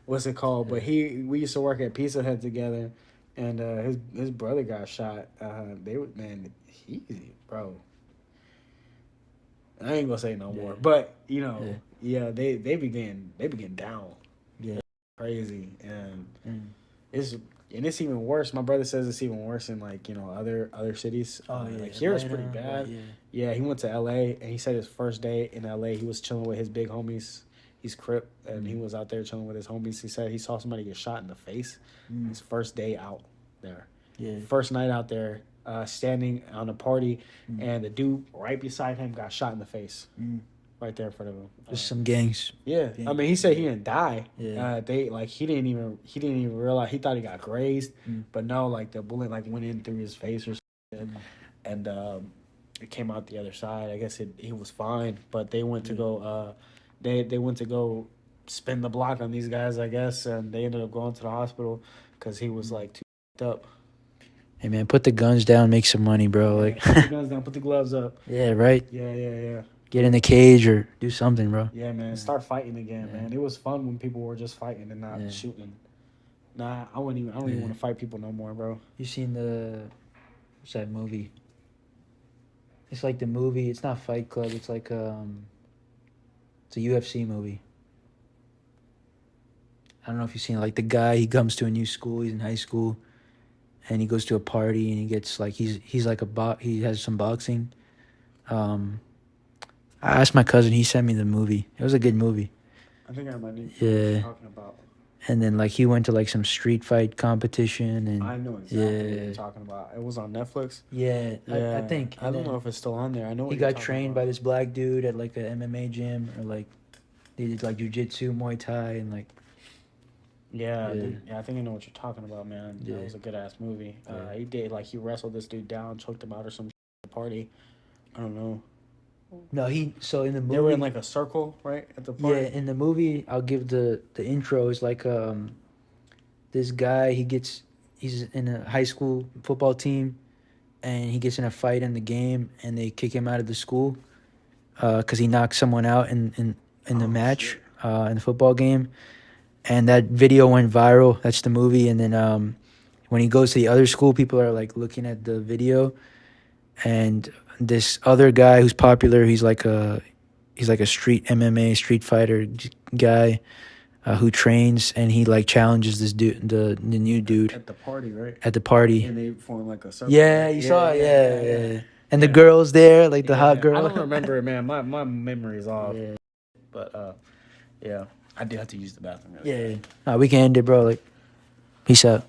What's it called? But we used to work at Pizza Hut together, and his brother got shot. Bro. I ain't gonna say no more, but you know, they be getting down. Yeah. Crazy, and it's even worse. My brother says it's even worse in like other cities. Like here it's pretty bad. Yeah, he went to LA, and he said his first day in LA he was chilling with his big homies. He's Crip, and he was out there chilling with his homies. He said he saw somebody get shot in the face. His first day out there. Yeah. First night out there, standing on a party, and the dude right beside him got shot in the face. Right there in front of him. Just some gangs. Yeah, I mean, he said he didn't die. Yeah. He didn't even realize. He thought he got grazed, but no, like the bullet like went in through his face or something, and it came out the other side. I guess he was fine, but they went to go. They went to go spin the block on these guys, I guess, and they ended up going to the hospital because he was like too up. Hey man, put the guns down, make some money, bro. Like, Put the guns down, put the gloves up. yeah, right. Yeah. Get in the cage or do something, bro. Yeah, man. Start fighting again, Yeah. man. It was fun when people were just fighting and not shooting. Nah, I don't even want to fight people no more, bro. You seen what's that movie? It's like the movie. It's not Fight Club. It's like it's a UFC movie. I don't know if you've seen it. Like the guy, he comes to a new school. He's in high school, and he goes to a party, and he gets like he's like he has some boxing. I asked my cousin. He sent me the movie. It was a good movie. I think I might need Yeah. what you're talking about. And then like he went to like some street fight competition, and I know exactly what you're talking about. It was on Netflix. yeah, I think. I don't know if it's still on there. I know He got trained by this black dude at like a MMA gym, or like they did like jujitsu, Muay Thai, and like Yeah, Yeah. dude, I think I know what you're talking about, man. Yeah. That was a good ass movie. Yeah. He did he wrestled this dude down, choked him out or some shit at the party. I don't know. No, he. So in the movie, They were in like a circle, right, at the party. yeah, in the movie, I'll give the intro is like this guy he's in a high school football team, and he gets in a fight in the game, and they kick him out of the school, because he knocked someone out in the match, in the football game, and that video went viral. That's the movie, and then when he goes to the other school, people are like looking at the video, and this other guy who's popular, he's like a street MMA street fighter guy, who trains, and he like challenges this dude, the new dude At the party, right? at the party. And they form like a circle. Yeah, you saw it. Yeah. And the girl's there, like the hot girl. I don't remember it, man. My memory's off. Yeah. But yeah, I do have to use the bathroom. Yeah. Nah, we can end it, bro. Like, peace out.